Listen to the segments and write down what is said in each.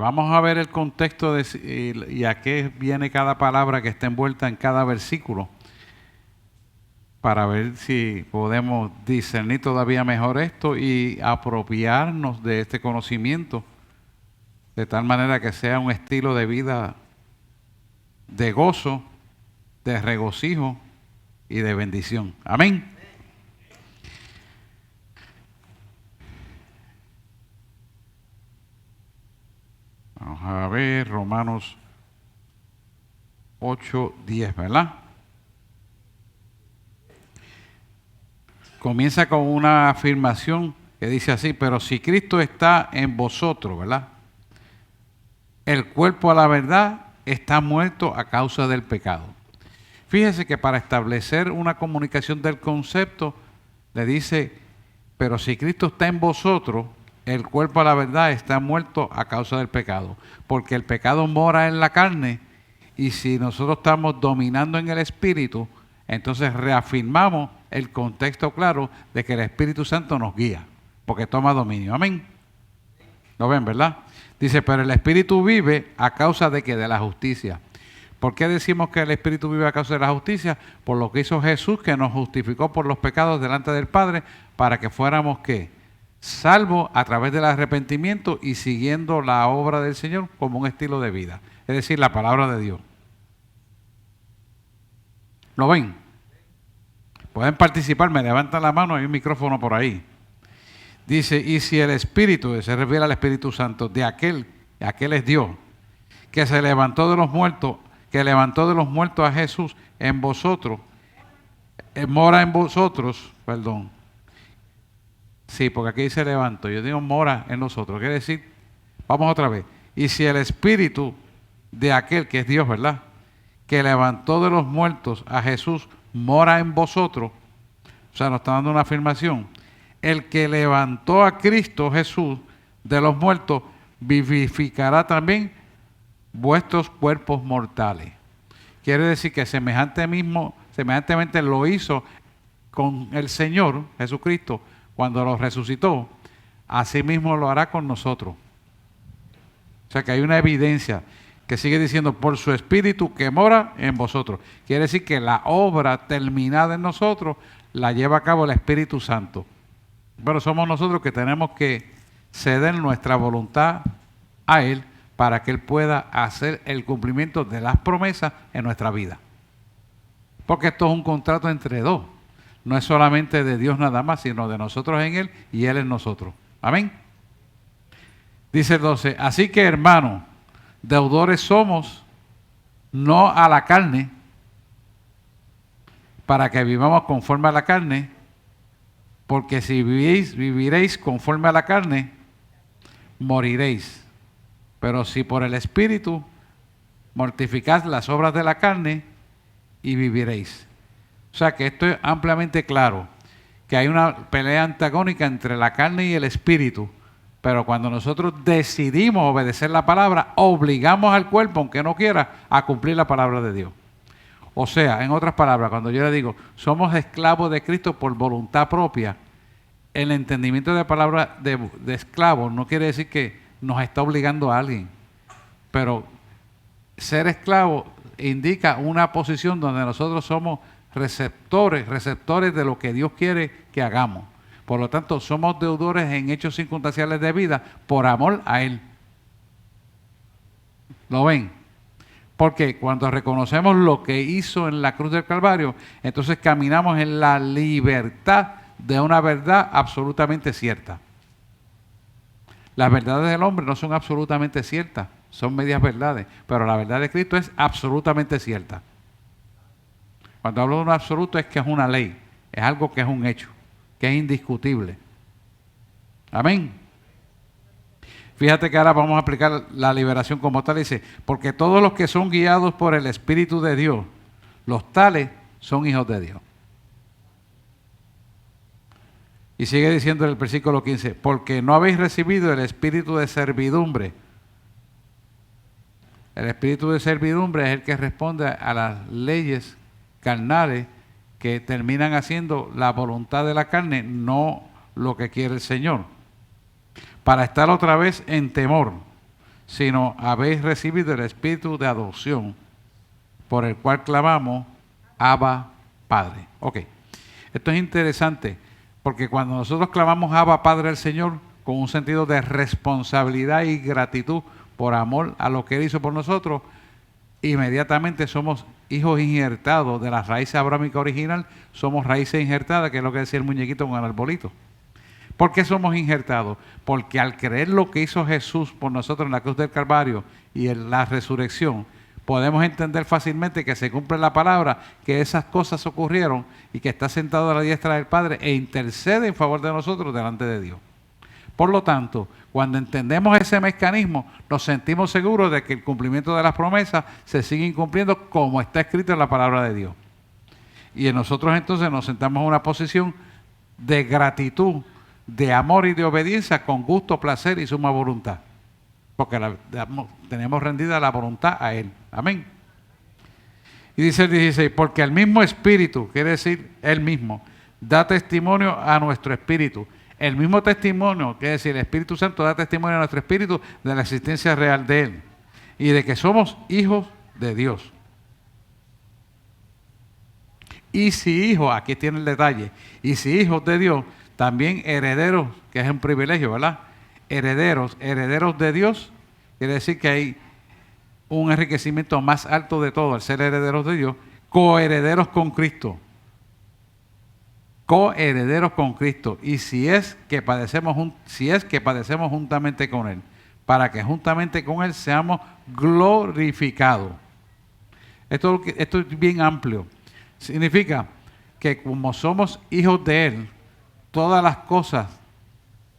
vamos a ver el contexto y a qué viene cada palabra que está envuelta en cada versículo, para ver si podemos discernir todavía mejor esto y apropiarnos de este conocimiento, de tal manera que sea un estilo de vida de gozo, de regocijo y de bendición. Amén. Vamos a ver Romanos 8:10, ¿verdad? Comienza con una afirmación que dice así: pero si Cristo está en vosotros, ¿verdad? El cuerpo a la verdad está muerto a causa del pecado. Fíjese que para establecer una comunicación del concepto, le dice, pero si Cristo está en vosotros, el cuerpo a la verdad está muerto a causa del pecado. Porque el pecado mora en la carne, y si nosotros estamos dominando en el Espíritu, entonces reafirmamos el contexto claro de que el Espíritu Santo nos guía, porque toma dominio. Amén. ¿Lo ven, verdad? Dice, pero el Espíritu vive a causa de ¿qué? De la justicia. ¿Por qué decimos que el Espíritu vive a causa de la justicia? Por lo que hizo Jesús, que nos justificó por los pecados delante del Padre, para que fuéramos ¿qué? Salvos a través del arrepentimiento y siguiendo la obra del Señor como un estilo de vida. Es decir, la palabra de Dios. ¿Lo ven? Pueden participar, me levantan la mano, hay un micrófono por ahí. Dice, y si el Espíritu, se refiere al Espíritu Santo, de aquel es Dios, que se levantó de los muertos, que levantó de los muertos a Jesús en vosotros, mora en vosotros, perdón. Sí, porque aquí dice levanto, yo digo mora en nosotros, quiere decir, vamos otra vez, y si el Espíritu de aquel que es Dios, ¿verdad?, que levantó de los muertos a Jesús, mora en vosotros, o sea, nos está dando una afirmación, el que levantó a Cristo Jesús de los muertos, vivificará también vuestros cuerpos mortales. Quiere decir que semejantemente lo hizo con el Señor Jesucristo cuando lo resucitó, así mismo lo hará con nosotros. O sea que hay una evidencia que sigue diciendo, por su Espíritu que mora en vosotros. Quiere decir que la obra terminada en nosotros la lleva a cabo el Espíritu Santo. Pero somos nosotros que tenemos que ceder nuestra voluntad a Él para que Él pueda hacer el cumplimiento de las promesas en nuestra vida. Porque esto es un contrato entre dos. No es solamente de Dios nada más, sino de nosotros en Él y Él en nosotros. Amén. Dice el 12, así que hermanos, deudores somos, no a la carne, para que vivamos conforme a la carne, porque si viviréis conforme a la carne, moriréis. Pero si por el Espíritu mortificad las obras de la carne, y viviréis. O sea que esto es ampliamente claro, que hay una pelea antagónica entre la carne y el Espíritu, pero cuando nosotros decidimos obedecer la palabra, obligamos al cuerpo, aunque no quiera, a cumplir la palabra de Dios. O sea, en otras palabras, cuando yo le digo, somos esclavos de Cristo por voluntad propia, el entendimiento de la palabra de esclavo no quiere decir que nos está obligando a alguien, pero ser esclavo indica una posición donde nosotros somos receptores de lo que Dios quiere que hagamos. Por lo tanto, somos deudores en hechos circunstanciales de vida por amor a Él. ¿Lo ven? Porque cuando reconocemos lo que hizo en la cruz del Calvario, entonces caminamos en la libertad de una verdad absolutamente cierta. Las verdades del hombre no son absolutamente ciertas, son medias verdades, pero la verdad de Cristo es absolutamente cierta. Cuando hablo de un absoluto es que es una ley, es algo que es un hecho, que es indiscutible. Amén. Fíjate que ahora vamos a aplicar la liberación como tal. Dice, porque todos los que son guiados por el Espíritu de Dios, los tales son hijos de Dios. Y sigue diciendo en el versículo 15, porque no habéis recibido el espíritu de servidumbre. El espíritu de servidumbre es el que responde a las leyes carnales que terminan haciendo la voluntad de la carne, no lo que quiere el Señor. Para estar otra vez en temor, sino habéis recibido el espíritu de adopción, por el cual clamamos, Abba, Padre. Ok, esto es interesante, porque cuando nosotros clamamos Abba, Padre al Señor, con un sentido de responsabilidad y gratitud por amor a lo que Él hizo por nosotros, inmediatamente somos hijos injertados de la raíz abrámica original, somos raíces injertadas, que es lo que decía el muñequito con el arbolito. ¿Por qué somos injertados? Porque al creer lo que hizo Jesús por nosotros en la cruz del Calvario y en la resurrección, podemos entender fácilmente que se cumple la palabra, que esas cosas ocurrieron y que está sentado a la diestra del Padre e intercede en favor de nosotros delante de Dios. Por lo tanto, cuando entendemos ese mecanismo, nos sentimos seguros de que el cumplimiento de las promesas se sigue cumpliendo como está escrito en la palabra de Dios. Y en nosotros entonces nos sentamos en una posición de gratitud, de amor y de obediencia con gusto, placer y suma voluntad. Porque tenemos rendida la voluntad a Él. Amén. Y dice el 16, porque el mismo Espíritu, quiere decir Él mismo, da testimonio a nuestro espíritu. El mismo testimonio, quiere decir el Espíritu Santo, da testimonio a nuestro espíritu de la existencia real de Él y de que somos hijos de Dios. Y si hijos, aquí tiene el detalle, y si hijos de Dios, también herederos, que es un privilegio, ¿verdad? Herederos de Dios, quiere decir que hay un enriquecimiento más alto de todo, al ser herederos de Dios, coherederos con Cristo. Coherederos con Cristo, y si es que padecemos juntamente con Él, para que juntamente con Él seamos glorificados. Esto es bien amplio. Significa que como somos hijos de Él, todas las cosas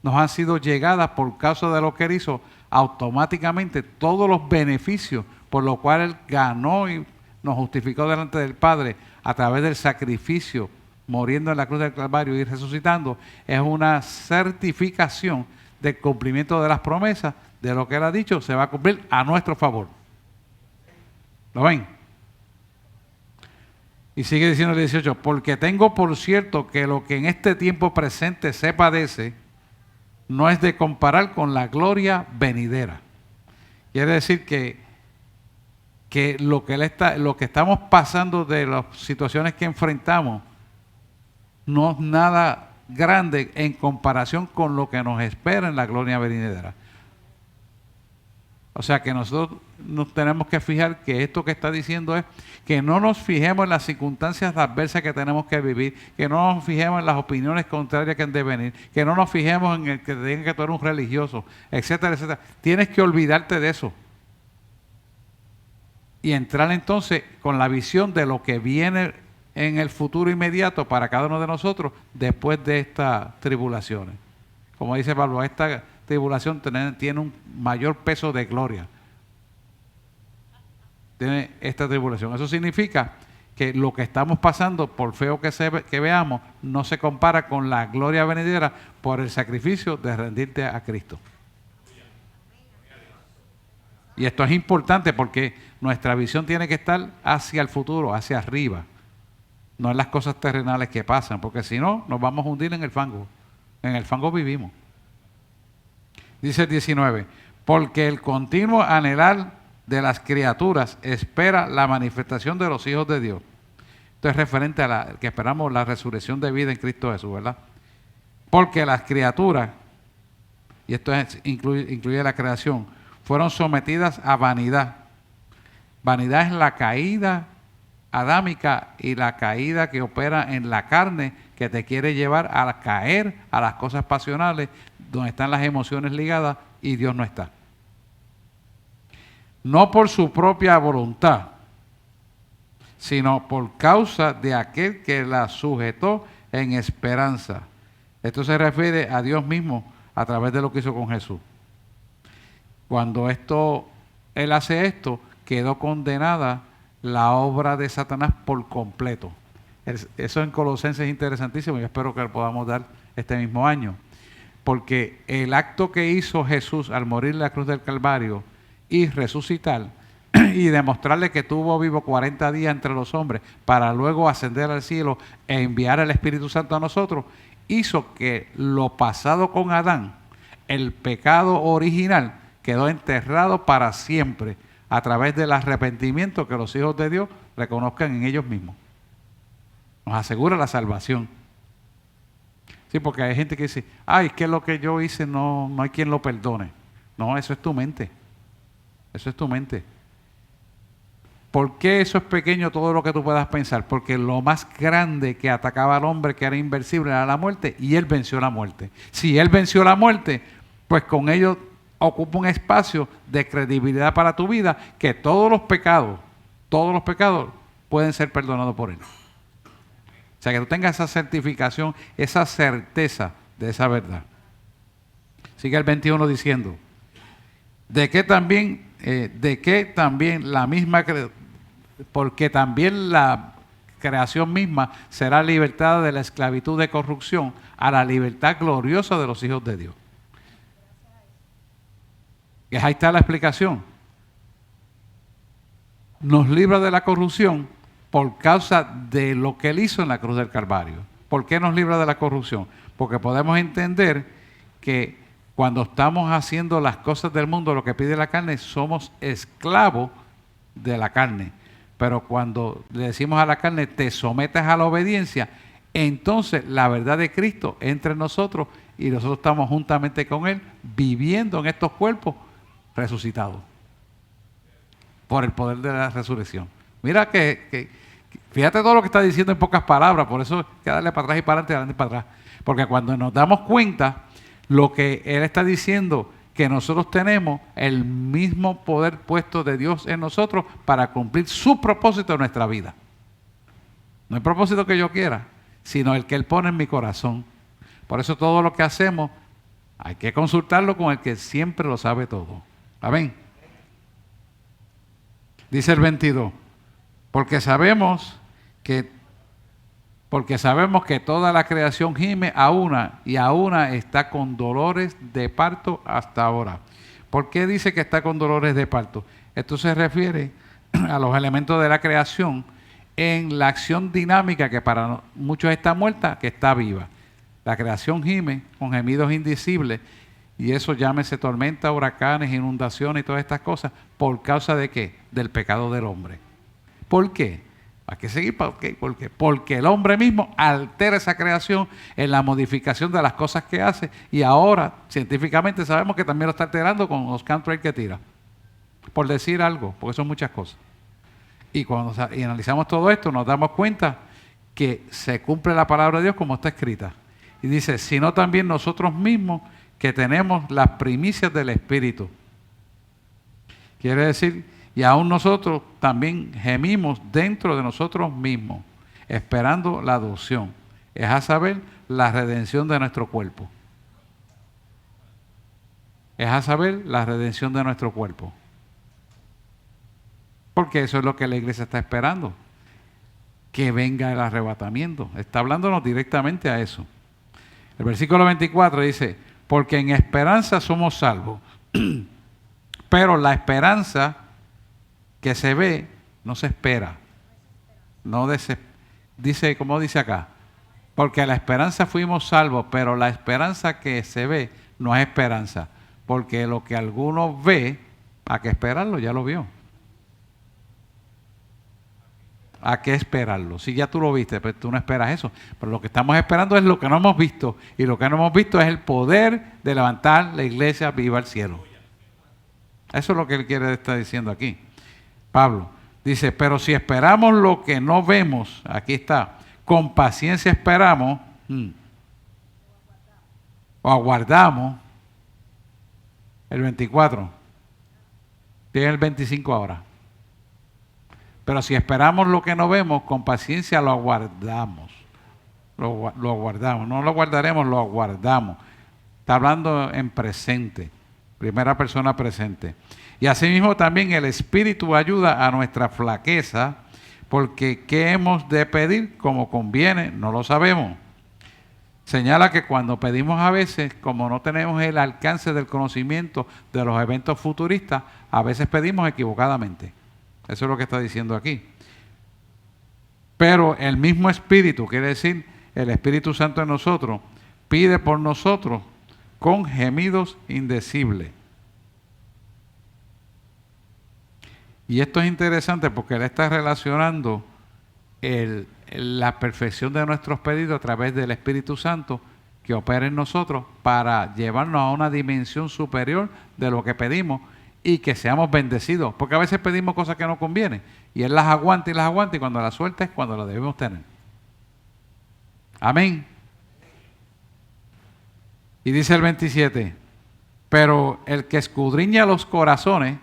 nos han sido llegadas por causa de lo que Él hizo, automáticamente todos los beneficios por los cuales Él ganó y nos justificó delante del Padre a través del sacrificio, muriendo en la cruz del Calvario y resucitando, es una certificación del cumplimiento de las promesas, de lo que Él ha dicho, se va a cumplir a nuestro favor. ¿Lo ven? Y sigue diciendo el 18, porque tengo por cierto que lo que en este tiempo presente se padece, no es de comparar con la gloria venidera. Quiere decir que lo que estamos pasando de las situaciones que enfrentamos, no es nada grande en comparación con lo que nos espera en la gloria venidera. O sea que nosotros nos tenemos que fijar que esto que está diciendo es que no nos fijemos en las circunstancias adversas que tenemos que vivir, que no nos fijemos en las opiniones contrarias que han de venir, que no nos fijemos en el que te digan que tú eres un religioso, etcétera, etcétera. Tienes que olvidarte de eso y entrar entonces con la visión de lo que viene en el futuro inmediato para cada uno de nosotros después de estas tribulaciones. Como dice Pablo, esta tribulación tiene un mayor peso de gloria. Tiene esta tribulación. Eso significa que lo que estamos pasando, por feo que veamos, no se compara con la gloria venidera por el sacrificio de rendirte a Cristo. Y esto es importante porque nuestra visión tiene que estar hacia el futuro, hacia arriba. No en las cosas terrenales que pasan, porque si no, nos vamos a hundir en el fango. En el fango vivimos. Dice el 19, porque el continuo anhelar de las criaturas espera la manifestación de los hijos de Dios. Esto es referente a que esperamos la resurrección de vida en Cristo Jesús, ¿verdad? Porque las criaturas, y esto incluye la creación, fueron sometidas a vanidad. Vanidad es la caída adámica y la caída que opera en la carne, que te quiere llevar a caer a las cosas pasionales, donde están las emociones ligadas y Dios no está. No por su propia voluntad, sino por causa de aquel que la sujetó en esperanza. Esto se refiere a Dios mismo a través de lo que hizo con Jesús. Cuando Él hace esto, quedó condenada la obra de Satanás por completo. Eso en Colosenses es interesantísimo y espero que lo podamos dar este mismo año. Porque el acto que hizo Jesús al morir en la cruz del Calvario y resucitar y demostrarle que estuvo vivo 40 días entre los hombres para luego ascender al cielo e enviar el Espíritu Santo a nosotros, hizo que lo pasado con Adán, el pecado original, quedó enterrado para siempre a través del arrepentimiento que los hijos de Dios reconozcan en ellos mismos. Nos asegura la salvación. Sí, porque hay gente que dice, ay, es que lo que yo hice no hay quien lo perdone. No, eso es tu mente. Eso es tu mente. ¿Por qué eso es pequeño todo lo que tú puedas pensar? Porque lo más grande que atacaba al hombre, que era invencible, era la muerte, y él venció la muerte. Si él venció la muerte, pues con ello ocupa un espacio de credibilidad para tu vida, que todos los pecados pueden ser perdonados por él. O sea, que tú tengas esa certificación, esa certeza de esa verdad. Sigue el 21 diciendo, porque también la creación misma será libertada de la esclavitud de corrupción a la libertad gloriosa de los hijos de Dios. Y ahí está la explicación. Nos libra de la corrupción por causa de lo que él hizo en la cruz del Calvario. ¿Por qué nos libra de la corrupción? Porque podemos entender que cuando estamos haciendo las cosas del mundo, lo que pide la carne, somos esclavos de la carne. Pero cuando le decimos a la carne, te sometes a la obediencia, entonces la verdad de Cristo entra en nosotros y nosotros estamos juntamente con Él, viviendo en estos cuerpos resucitados por el poder de la resurrección. Mira que fíjate todo lo que está diciendo en pocas palabras, por eso hay que darle para atrás y para adelante y para atrás. Porque cuando nos damos cuenta, lo que Él está diciendo, que nosotros tenemos el mismo poder puesto de Dios en nosotros para cumplir su propósito en nuestra vida. No el propósito que yo quiera, sino el que Él pone en mi corazón. Por eso todo lo que hacemos hay que consultarlo con el que siempre lo sabe todo. Amén. Dice el 22, porque sabemos que toda la creación gime a una y a una está con dolores de parto hasta ahora. ¿Por qué dice que está con dolores de parto? Esto se refiere a los elementos de la creación en la acción dinámica que para muchos está muerta, que está viva. La creación gime con gemidos indecibles y eso llámese tormenta, huracanes, inundaciones y todas estas cosas. ¿Por causa de qué? Del pecado del hombre. ¿Por qué? Hay que seguir. ¿Por qué? Porque el hombre mismo altera esa creación en la modificación de las cosas que hace y ahora científicamente sabemos que también lo está alterando con los chemtrails que tira. Por decir algo, porque son muchas cosas. Y cuando analizamos todo esto nos damos cuenta que se cumple la palabra de Dios como está escrita. Y dice, sino también nosotros mismos que tenemos las primicias del Espíritu. Quiere decir, y aún nosotros también gemimos dentro de nosotros mismos, esperando la adopción. Es a saber, la redención de nuestro cuerpo. Es a saber, la redención de nuestro cuerpo. Porque eso es lo que la iglesia está esperando. Que venga el arrebatamiento. Está hablándonos directamente a eso. El versículo 24 dice, porque en esperanza somos salvos. Pero la esperanza que se ve no se espera. Dice, como dice acá, porque a la esperanza fuimos salvos, pero la esperanza que se ve no es esperanza. Porque lo que alguno ve, ¿a qué esperarlo? Ya lo vio. ¿A qué esperarlo? Si ya tú lo viste, pero tú no esperas eso. Pero lo que estamos esperando es lo que no hemos visto. Y lo que no hemos visto es el poder de levantar la iglesia viva al cielo. Eso es lo que él quiere estar diciendo aquí. Pablo dice, pero si esperamos lo que no vemos, aquí está, con paciencia esperamos, o aguardamos, el 24, tiene el 25 ahora. Pero si esperamos lo que no vemos, con paciencia lo aguardamos. Lo aguardamos. No lo guardaremos, lo aguardamos. Está hablando en presente. Primera persona presente. Y asimismo también el Espíritu ayuda a nuestra flaqueza, porque ¿qué hemos de pedir como conviene? No lo sabemos. Señala que cuando pedimos a veces, como no tenemos el alcance del conocimiento de los eventos futuristas, a veces pedimos equivocadamente. Eso es lo que está diciendo aquí. Pero el mismo Espíritu, quiere decir el Espíritu Santo en nosotros, pide por nosotros con gemidos indecibles. Y esto es interesante porque él está relacionando la perfección de nuestros pedidos a través del Espíritu Santo que opera en nosotros para llevarnos a una dimensión superior de lo que pedimos y que seamos bendecidos. Porque a veces pedimos cosas que no convienen y Él las aguanta y cuando las suelta es cuando las debemos tener. Amén. Y dice el 27, pero el que escudriña los corazones,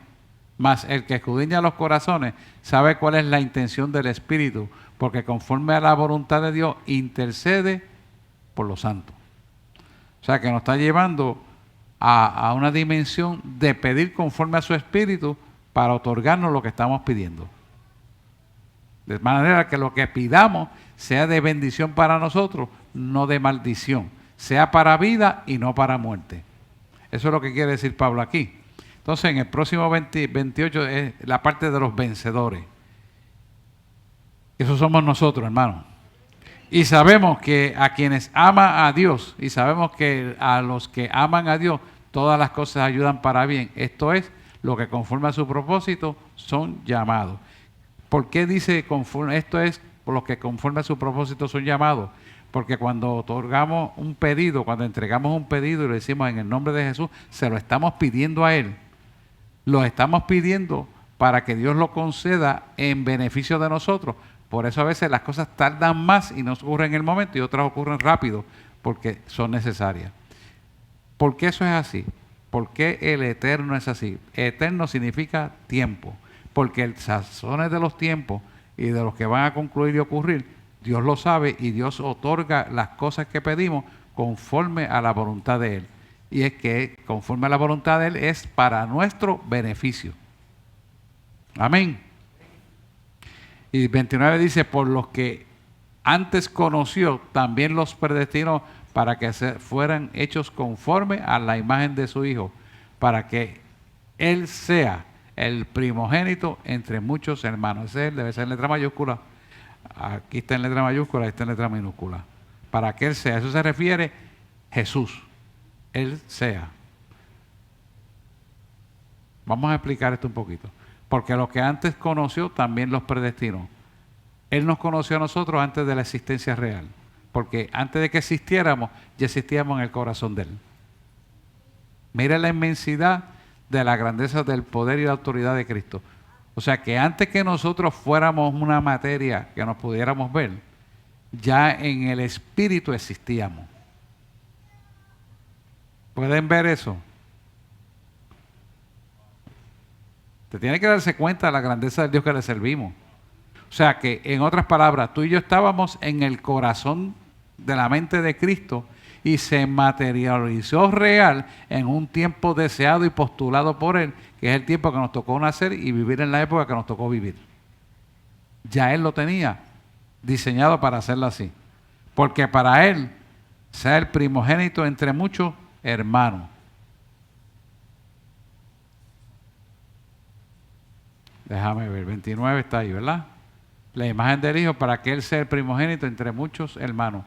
más el que escudriña los corazones, sabe cuál es la intención del Espíritu, porque conforme a la voluntad de Dios intercede por los santos. O sea que nos está llevando a una dimensión de pedir conforme a su Espíritu para otorgarnos lo que estamos pidiendo. De manera que lo que pidamos sea de bendición para nosotros, no de maldición. Sea para vida y no para muerte. Eso es lo que quiere decir Pablo aquí. Entonces, en el próximo 28 es la parte de los vencedores. Eso somos nosotros, hermanos. Y sabemos que a quienes ama a Dios, y sabemos que a los que aman a Dios, todas las cosas ayudan para bien. Esto es lo que conforme a su propósito son llamados. ¿Por qué dice conforme? Esto es por los que conforme a su propósito son llamados. Porque cuando otorgamos un pedido, cuando entregamos un pedido y lo decimos en el nombre de Jesús, se lo estamos pidiendo a Él. Lo estamos pidiendo para que Dios lo conceda en beneficio de nosotros. Por eso a veces las cosas tardan más y no ocurren en el momento y otras ocurren rápido porque son necesarias. ¿Por qué eso es así? ¿Por qué el eterno es así? Eterno significa tiempo. Porque el sazones de los tiempos y de los que van a concluir y ocurrir, Dios lo sabe y Dios otorga las cosas que pedimos conforme a la voluntad de Él. Y es que conforme a la voluntad de Él es para nuestro beneficio. Amén. Y 29 dice, por los que antes conoció, también los predestinó para que fueran hechos conforme a la imagen de su Hijo, para que Él sea el primogénito entre muchos hermanos. Ese debe ser en letra mayúscula. Aquí está en letra mayúscula, ahí está en letra minúscula. Para que Él sea. Eso se refiere Jesús. Él sea. Vamos a explicar esto un poquito. Porque los que antes conoció, también los predestinó. Él nos conoció a nosotros antes de la existencia real. Porque antes de que existiéramos, ya existíamos en el corazón de Él. Mira la inmensidad de la grandeza del poder y la autoridad de Cristo. O sea que antes que nosotros fuéramos una materia que nos pudiéramos ver, ya en el Espíritu existíamos. ¿Pueden ver eso? Te tiene que darse cuenta de la grandeza del Dios que le servimos. O sea que, en otras palabras, tú y yo estábamos en el corazón de la mente de Cristo y se materializó real en un tiempo deseado y postulado por Él, que es el tiempo que nos tocó nacer y vivir en la época que nos tocó vivir. Ya Él lo tenía diseñado para hacerlo así. Porque para Él, sea el primogénito entre muchos hermanos. Déjame ver, 29 está ahí, ¿verdad? La imagen del Hijo para que Él sea el primogénito entre muchos hermanos.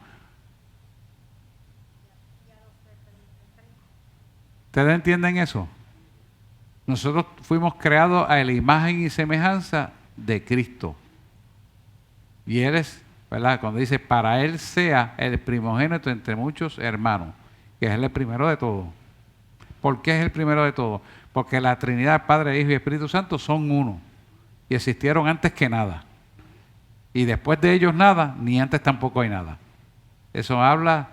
¿Ustedes entienden eso? Nosotros fuimos creados a la imagen y semejanza de Cristo. Y Él es, ¿verdad? Cuando dice, para Él sea el primogénito entre muchos hermanos, que es el primero de todos. ¿Por qué es el primero de todos? Porque la Trinidad, Padre, Hijo y Espíritu Santo son uno. Y existieron antes que nada. Y después de ellos nada, ni antes tampoco hay nada. Eso habla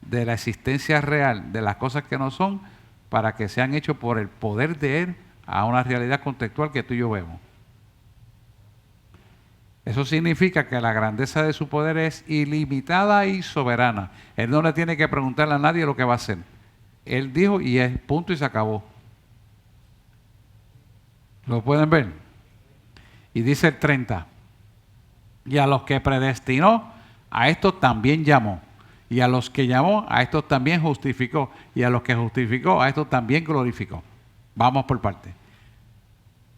de la existencia real, de las cosas que no son, para que sean hechos por el poder de Él a una realidad contextual que tú y yo vemos. Eso significa que la grandeza de su poder es ilimitada y soberana. Él no le tiene que preguntarle a nadie lo que va a hacer. Él dijo y es punto y se acabó. ¿Lo pueden ver? Y dice el 30. Y a los que predestinó, a estos también llamó. Y a los que llamó, a estos también justificó. Y a los que justificó, a estos también glorificó. Vamos por parte.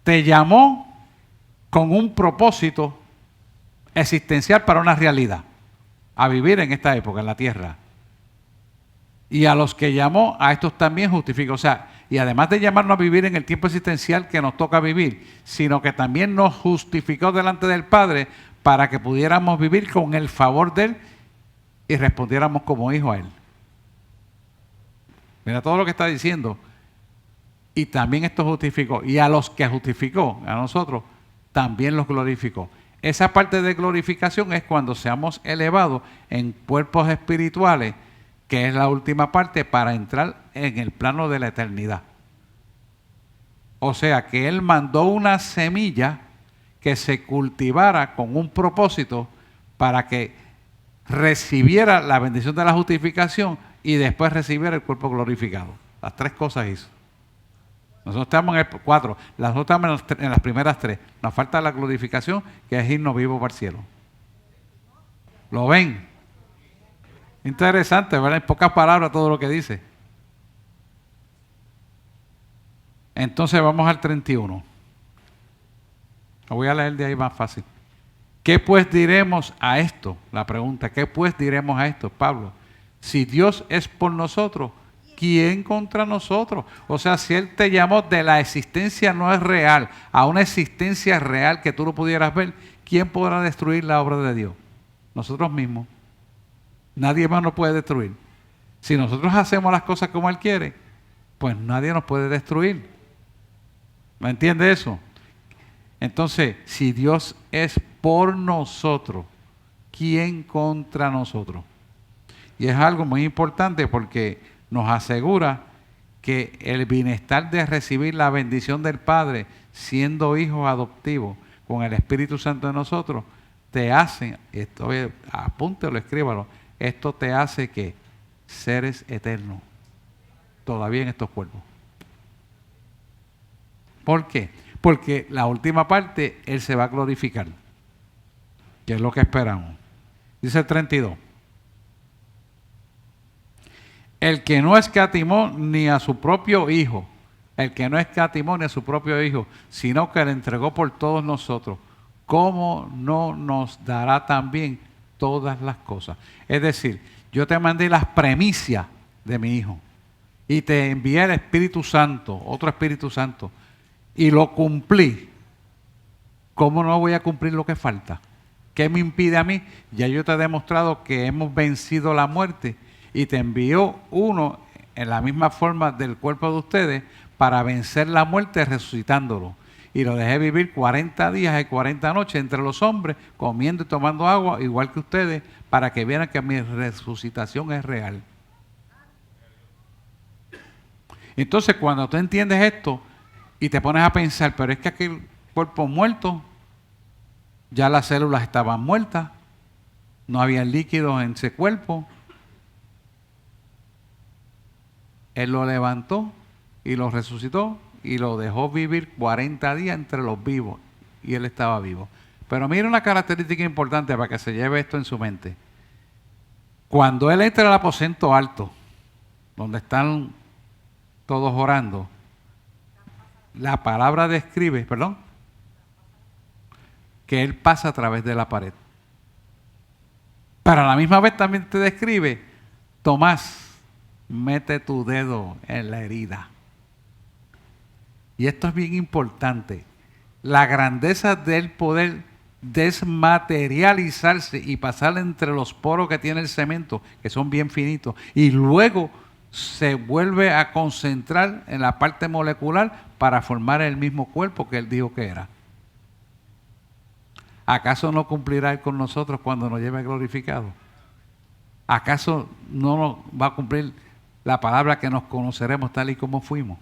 Te llamó con un propósito existencial para una realidad. A vivir en esta época, en la tierra. Y a los que llamó, a estos también justificó. O sea, y además de llamarnos a vivir en el tiempo existencial que nos toca vivir, sino que también nos justificó delante del Padre para que pudiéramos vivir con el favor de Él y respondiéramos como hijos a Él. Mira todo lo que está diciendo. Y también esto justificó. Y a los que justificó, a nosotros, también los glorificó. Esa parte de glorificación es cuando seamos elevados en cuerpos espirituales, que es la última parte para entrar en el plano de la eternidad. O sea que Él mandó una semilla que se cultivara con un propósito para que recibiera la bendición de la justificación y después recibiera el cuerpo glorificado. Las tres cosas hizo. Nosotros estamos en el 4, nosotros estamos en las primeras 3. Nos falta la glorificación, que es irnos vivos para el cielo. ¿Lo ven? Interesante, ¿verdad? En pocas palabras todo lo que dice. Entonces vamos al 31. Lo voy a leer de ahí más fácil. ¿Qué pues diremos a esto? La pregunta, ¿qué pues diremos a esto, Pablo? Si Dios es por nosotros, ¿quién contra nosotros? O sea, si Él te llamó de la existencia no es real a una existencia real que tú lo pudieras ver, ¿quién podrá destruir la obra de Dios? Nosotros mismos. Nadie más nos puede destruir. Si nosotros hacemos las cosas como Él quiere, pues nadie nos puede destruir. ¿Me entiende eso? Entonces, si Dios es por nosotros, ¿quién contra nosotros? Y es algo muy importante porque nos asegura que el bienestar de recibir la bendición del Padre, siendo hijos adoptivos, con el Espíritu Santo de nosotros, te hace, esto, apúntelo, escríbalo, esto te hace que seres eternos, todavía en estos cuerpos. ¿Por qué? Porque la última parte, Él se va a glorificar, que es lo que esperamos. Dice el 32. El que no escatimó ni a su propio Hijo, el que no escatimó ni a su propio Hijo, sino que le entregó por todos nosotros, ¿cómo no nos dará también todas las cosas? Es decir, yo te mandé las premisas de mi Hijo y te envié el Espíritu Santo, otro Espíritu Santo, y lo cumplí. ¿Cómo no voy a cumplir lo que falta? ¿Qué me impide a mí? Ya yo te he demostrado que hemos vencido la muerte y te envió uno en la misma forma del cuerpo de ustedes para vencer la muerte resucitándolo. Y lo dejé vivir 40 días y 40 noches entre los hombres, comiendo y tomando agua, igual que ustedes, para que vieran que mi resucitación es real. Entonces, cuando tú entiendes esto y te pones a pensar, pero es que aquel cuerpo muerto, ya las células estaban muertas, no había líquidos en ese cuerpo. Él lo levantó y lo resucitó y lo dejó vivir 40 días entre los vivos y él estaba vivo. Pero mira una característica importante para que se lleve esto en su mente. Cuando él entra al aposento alto, donde están todos orando, la palabra describe, que él pasa a través de la pared. Pero a la misma vez también te describe, Tomás, mete tu dedo en la herida. Y esto es bien importante. La grandeza del poder desmaterializarse y pasar entre los poros que tiene el cemento, que son bien finitos, y luego se vuelve a concentrar en la parte molecular para formar el mismo cuerpo que él dijo que era. ¿Acaso no cumplirá él con nosotros cuando nos lleve glorificado? ¿Acaso no nos va a cumplir la palabra que nos conoceremos tal y como fuimos?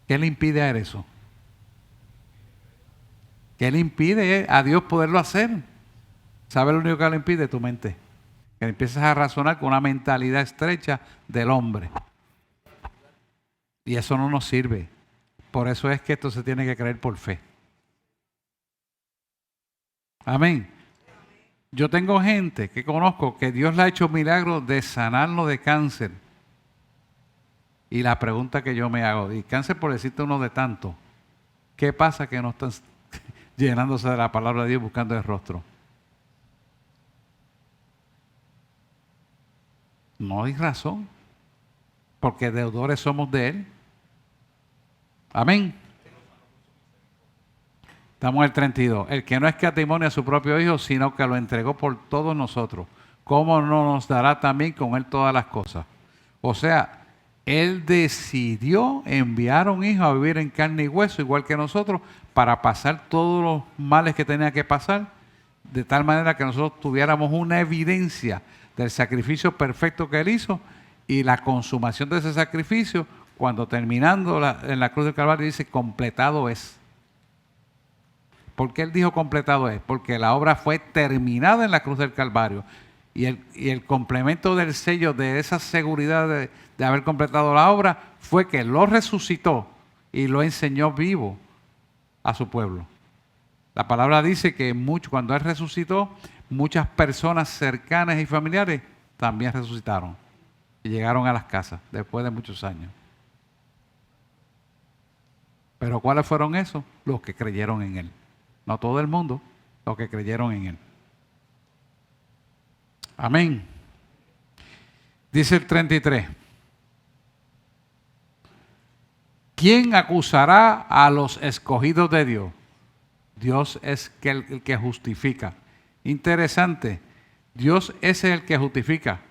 ¿Qué le impide a él eso? ¿Qué le impide a Dios poderlo hacer? ¿Sabe lo único que le impide? Tu mente. Que empiezas a razonar con una mentalidad estrecha del hombre. Y eso no nos sirve. Por eso es que esto se tiene que creer por fe. Amén. Yo tengo gente que conozco que Dios le ha hecho milagros de sanarlo de cáncer. Y la pregunta que yo me hago, y cáncer por decirte uno de tanto, ¿qué pasa que no están llenándose de la palabra de Dios buscando el rostro? No hay razón. porque deudores somos de Él. Amén. Estamos en el 32. El que no escatimó a su propio Hijo, sino que lo entregó por todos nosotros, ¿cómo no nos dará también con Él todas las cosas? O sea, Él decidió enviar a un Hijo a vivir en carne y hueso, igual que nosotros, para pasar todos los males que tenía que pasar, de tal manera que nosotros tuviéramos una evidencia del sacrificio perfecto que Él hizo y la consumación de ese sacrificio, cuando terminando en la cruz del Calvario dice, completado es. ¿Por qué Él dijo completado es? Porque la obra fue terminada en la cruz del Calvario. Y el complemento del sello de esa seguridad de haber completado la obra fue que lo resucitó y lo enseñó vivo a su pueblo. La palabra dice que cuando Él resucitó, muchas personas cercanas y familiares también resucitaron y llegaron a las casas después de muchos años. Pero ¿cuáles fueron esos? Los que creyeron en Él. No todo el mundo, los que creyeron en Él. Amén. Dice el 33. ¿Quién acusará a los escogidos de Dios? Dios es el que justifica. Interesante. Dios es el que justifica.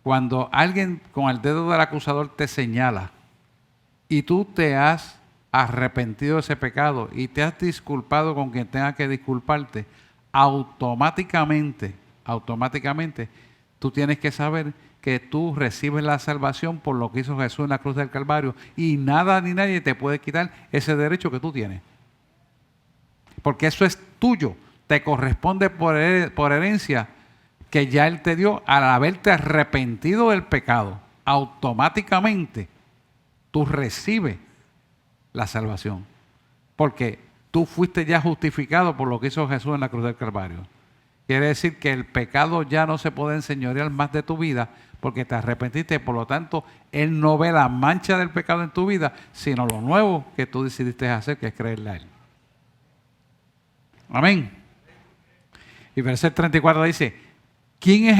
Cuando alguien con el dedo del acusador te señala y tú te has arrepentido de ese pecado y te has disculpado con quien tenga que disculparte, automáticamente, tú tienes que saber que tú recibes la salvación por lo que hizo Jesús en la cruz del Calvario y nada ni nadie te puede quitar ese derecho que tú tienes. Porque eso es tuyo, te corresponde por herencia que ya Él te dio al haberte arrepentido del pecado. Automáticamente tú recibes la salvación. Porque tú fuiste ya justificado por lo que hizo Jesús en la cruz del Calvario. Quiere decir que el pecado ya no se puede enseñorear más de tu vida porque te arrepentiste. Por lo tanto, Él no ve la mancha del pecado en tu vida, sino lo nuevo que tú decidiste hacer, que es creerle a Él. Amén. Y versículo 34 dice, ¿quién es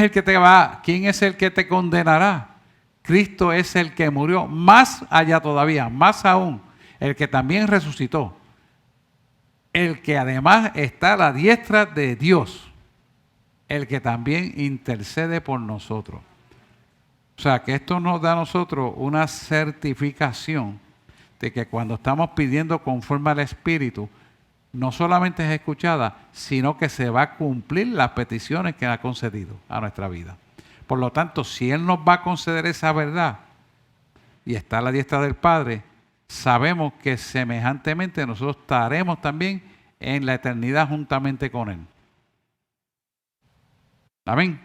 el que te condenará? Cristo es el que murió, más allá todavía, más aún, el que también resucitó, el que además está a la diestra de Dios, el que también intercede por nosotros. O sea, que esto nos da a nosotros una certificación de que cuando estamos pidiendo conforme al Espíritu, no solamente es escuchada, sino que se va a cumplir las peticiones que ha concedido a nuestra vida. Por lo tanto, si Él nos va a conceder esa verdad y está a la diestra del Padre, sabemos que semejantemente nosotros estaremos también en la eternidad juntamente con Él. Amén.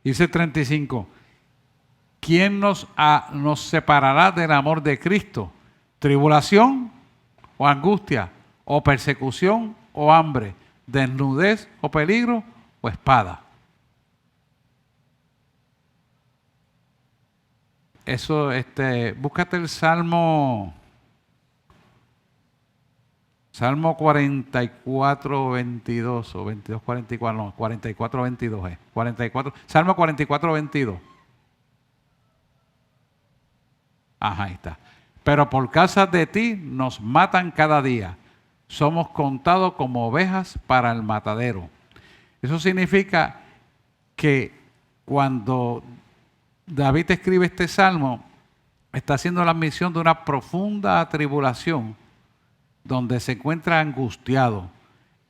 Dice el 35. ¿Quién nos separará del amor de Cristo? ¿Tribulación o angustia? ¿O persecución o hambre? ¿Desnudez o peligro o espada? Eso, búscate el Salmo 44, 22 o 22, 44, no, 44, 22 es. 44, Salmo 44, 22. Ajá, ahí está. Pero por causa de ti nos matan cada día. Somos contados como ovejas para el matadero. Eso significa que cuando David escribe este salmo, está haciendo la admisión de una profunda tribulación donde se encuentra angustiado.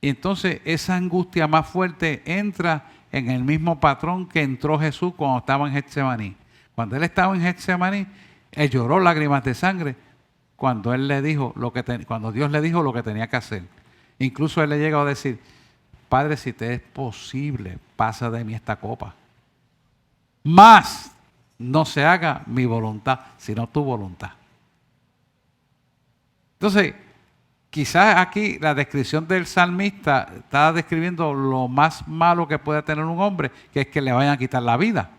Y entonces esa angustia más fuerte entra en el mismo patrón que entró Jesús cuando estaba en Getsemaní. Cuando Él estaba en Getsemaní, Él lloró lágrimas de sangre cuando Dios le dijo lo que tenía que hacer. Incluso Él le llegó a decir, Padre, si te es posible, pasa de mí esta copa. Mas no se haga mi voluntad, sino tu voluntad. Entonces, quizás aquí la descripción del salmista está describiendo lo más malo que puede tener un hombre, que es que le vayan a quitar la vida.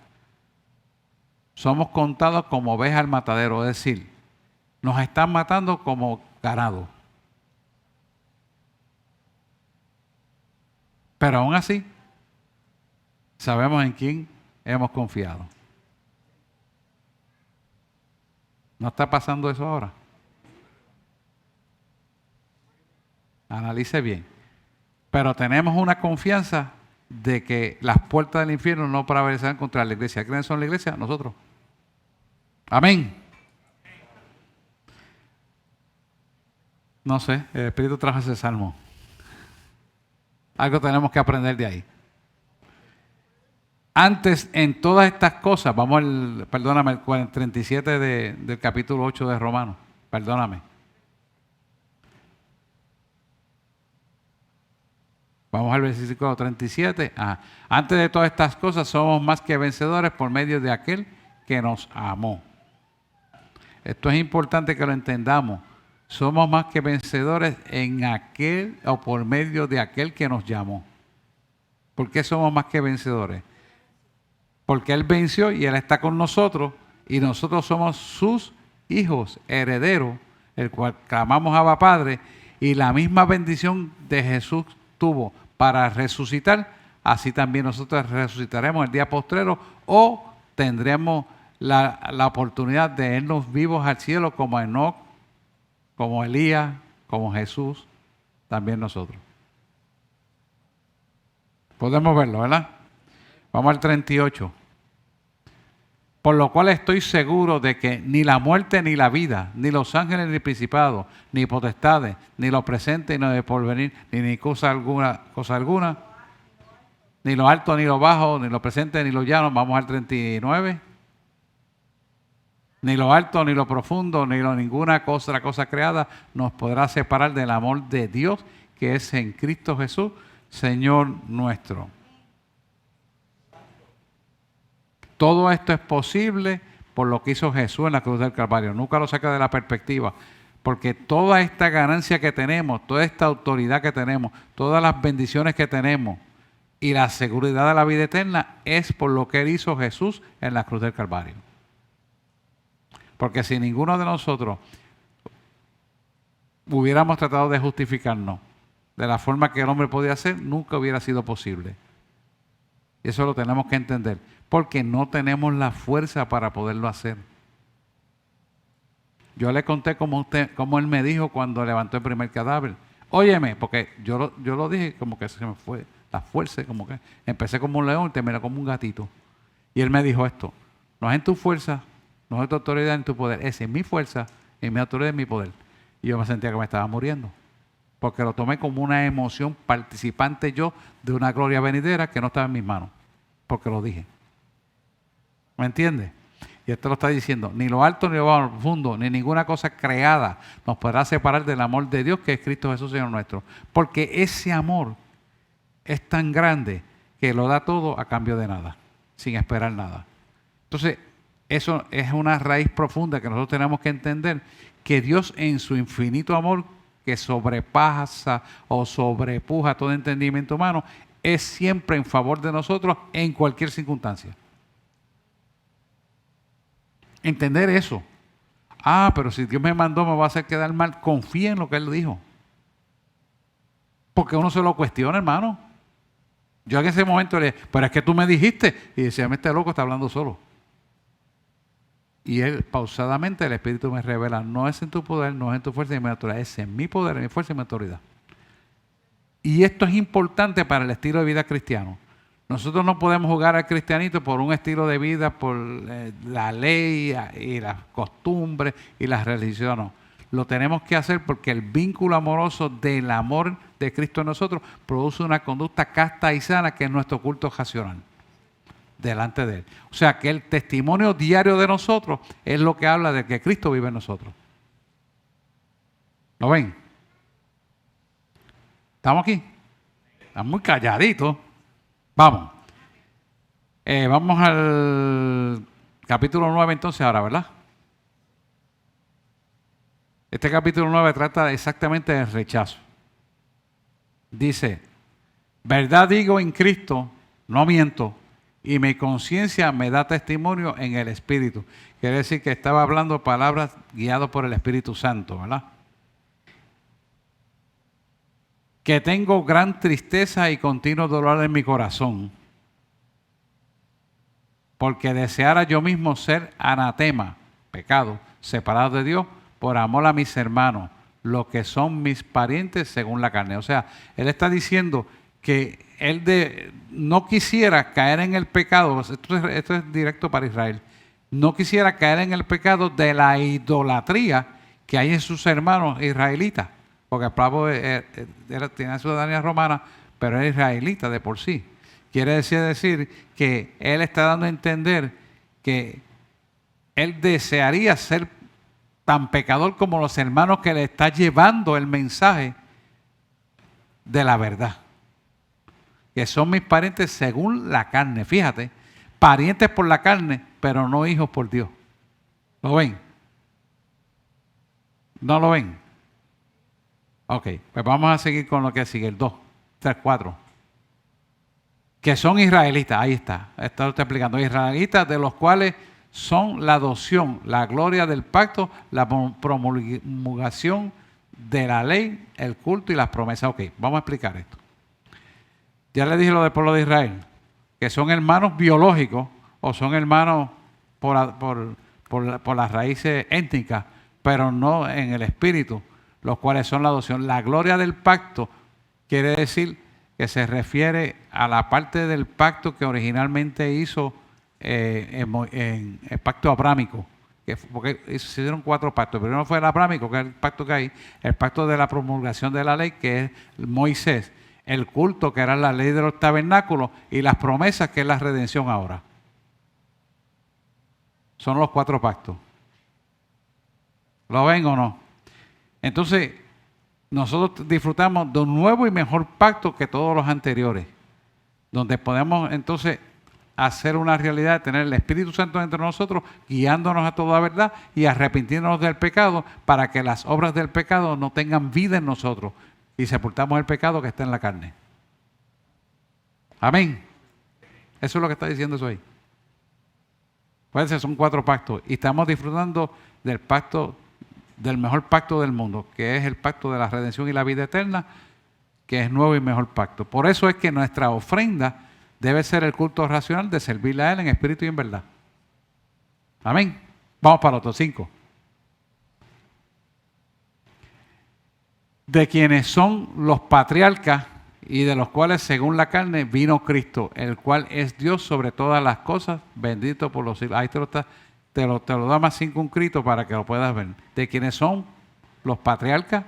Somos contados como ovejas al matadero, es decir, nos están matando como ganado. Pero aún así, sabemos en quién hemos confiado. ¿No está pasando eso ahora? Analice bien. Pero tenemos una confianza de que las puertas del infierno no prevalecerán contra la iglesia. ¿Quiénes son la iglesia? Nosotros. Amén. No sé, el Espíritu trajo ese salmo. Algo tenemos que aprender de ahí. Antes, en todas estas cosas, vamos al, perdóname, el 37 del capítulo 8 de Romanos. Perdóname. Vamos al versículo 37. Antes de todas estas cosas, somos más que vencedores por medio de aquel que nos amó. Esto es importante que lo entendamos. Somos más que vencedores en aquel o por medio de aquel que nos llamó. ¿Por qué somos más que vencedores? Porque Él venció y Él está con nosotros y nosotros somos sus hijos, herederos, el cual clamamos Abba Padre, y la misma bendición de Jesús tuvo para resucitar, así también nosotros resucitaremos el día postrero o tendremos la oportunidad de irnos vivos al cielo como Enoc, como Elías, como Jesús, también nosotros. Podemos verlo, ¿verdad? Vamos al 38. Por lo cual estoy seguro de que ni la muerte ni la vida, ni los ángeles ni principados, ni potestades, ni lo presente ni lo de porvenir, ni cosa alguna, ni lo alto ni lo bajo, ni lo presente ni lo llano. Vamos al 39. Ni lo alto, ni lo profundo, ni ninguna cosa creada nos podrá separar del amor de Dios que es en Cristo Jesús, Señor nuestro. Todo esto es posible por lo que hizo Jesús en la cruz del Calvario. Nunca lo saca de la perspectiva, porque toda esta ganancia que tenemos, toda esta autoridad que tenemos, todas las bendiciones que tenemos y la seguridad de la vida eterna es por lo que hizo Jesús en la cruz del Calvario. Porque si ninguno de nosotros hubiéramos tratado de justificarnos de la forma que el hombre podía hacer, nunca hubiera sido posible. Y eso lo tenemos que entender, porque no tenemos la fuerza para poderlo hacer. Yo le conté como él me dijo cuando levantó el primer cadáver. Óyeme, porque yo lo dije como que se me fue la fuerza, como que empecé como un león y terminé como un gatito. Y él me dijo esto: no es en tu fuerza, no es en tu autoridad, en tu poder, es en mi fuerza, en mi autoridad, en mi poder. Y yo me sentía que me estaba muriendo, porque lo tomé como una emoción participante yo de una gloria venidera que no estaba en mis manos, porque lo dije. ¿Me entiendes? Y esto lo está diciendo: ni lo alto ni lo bajo, ni lo profundo, ni ninguna cosa creada nos podrá separar del amor de Dios que es Cristo Jesús, Señor nuestro. Porque ese amor es tan grande que lo da todo a cambio de nada, sin esperar nada. Entonces, eso es una raíz profunda que nosotros tenemos que entender, que Dios en su infinito amor que sobrepasa o sobrepuja todo entendimiento humano, es siempre en favor de nosotros en cualquier circunstancia. Entender eso. Pero si Dios me mandó me va a hacer quedar mal. Confía en lo que Él dijo. Porque uno se lo cuestiona, hermano. Yo en ese momento le dije: pero es que tú me dijiste. Y decía: este loco está hablando solo. Y él, pausadamente, el Espíritu me revela: no es en tu poder, no es en tu fuerza y en mi autoridad, es en mi poder, en mi fuerza y en mi autoridad. Y esto es importante para el estilo de vida cristiano. Nosotros no podemos jugar al cristianito por un estilo de vida, por la ley y las costumbres y las religiones. No. Lo tenemos que hacer porque el vínculo amoroso del amor de Cristo en nosotros produce una conducta casta y sana, que es nuestro culto racional delante de Él. O sea que el testimonio diario de nosotros es lo que habla de que Cristo vive en nosotros. ¿Lo ven? ¿Estamos aquí? Están muy calladitos. Vamos. Vamos al capítulo 9 entonces ahora, ¿verdad? Este capítulo 9 trata exactamente del rechazo. Dice: verdad digo en Cristo, no miento, y mi conciencia me da testimonio en el Espíritu. Quiere decir que estaba hablando palabras guiadas por el Espíritu Santo, ¿verdad? Que tengo gran tristeza y continuo dolor en mi corazón, porque deseara yo mismo ser anatema, pecado, separados de Dios, por amor a mis hermanos, los que son mis parientes según la carne. O sea, él está diciendo que él no quisiera caer en el pecado, esto es directo para Israel, no quisiera caer en el pecado de la idolatría que hay en sus hermanos israelitas, porque Pablo tenía ciudadanía romana, pero era israelita de por sí. Quiere decir que él está dando a entender que él desearía ser tan pecador como los hermanos que le está llevando el mensaje de la verdad, que son mis parientes según la carne. Fíjate, parientes por la carne, pero no hijos por Dios. ¿Lo ven? ¿No lo ven? Ok, pues vamos a seguir con lo que sigue, el 2, 3, 4. Que son israelitas, ahí está, está usted explicando, israelitas de los cuales son la adopción, la gloria del pacto, la promulgación de la ley, el culto y las promesas. Ok, vamos a explicar esto. Ya le dije lo del pueblo de Israel, que son hermanos biológicos o son hermanos por las raíces étnicas, pero no en el espíritu, los cuales son la adopción. La gloria del pacto quiere decir que se refiere a la parte del pacto que originalmente hizo en el pacto abrámico, porque se hicieron 4 pactos. El primero fue el abrámico, que es el pacto que hay, el pacto de la promulgación de la ley, que es Moisés, el culto, que era la ley de los tabernáculos, y las promesas, que es la redención ahora. Son los 4 pactos. ¿Lo ven o no? Entonces, nosotros disfrutamos de un nuevo y mejor pacto que todos los anteriores, donde podemos entonces hacer una realidad, tener el Espíritu Santo entre nosotros, guiándonos a toda verdad y arrepintiéndonos del pecado, para que las obras del pecado no tengan vida en nosotros y sepultamos el pecado que está en la carne. Amén. Eso es lo que está diciendo eso ahí. Pues son 4 pactos y estamos disfrutando del pacto, del mejor pacto del mundo, que es el pacto de la redención y la vida eterna, que es nuevo y mejor pacto. Por eso es que nuestra ofrenda debe ser el culto racional de servirle a Él en espíritu y en verdad. Amén. Vamos para el otro, 5. De quienes son los patriarcas y de los cuales según la carne vino Cristo, el cual es Dios sobre todas las cosas, bendito por los siglos. Ahí te lo da más circunscrito para que lo puedas ver. De quienes son los patriarcas,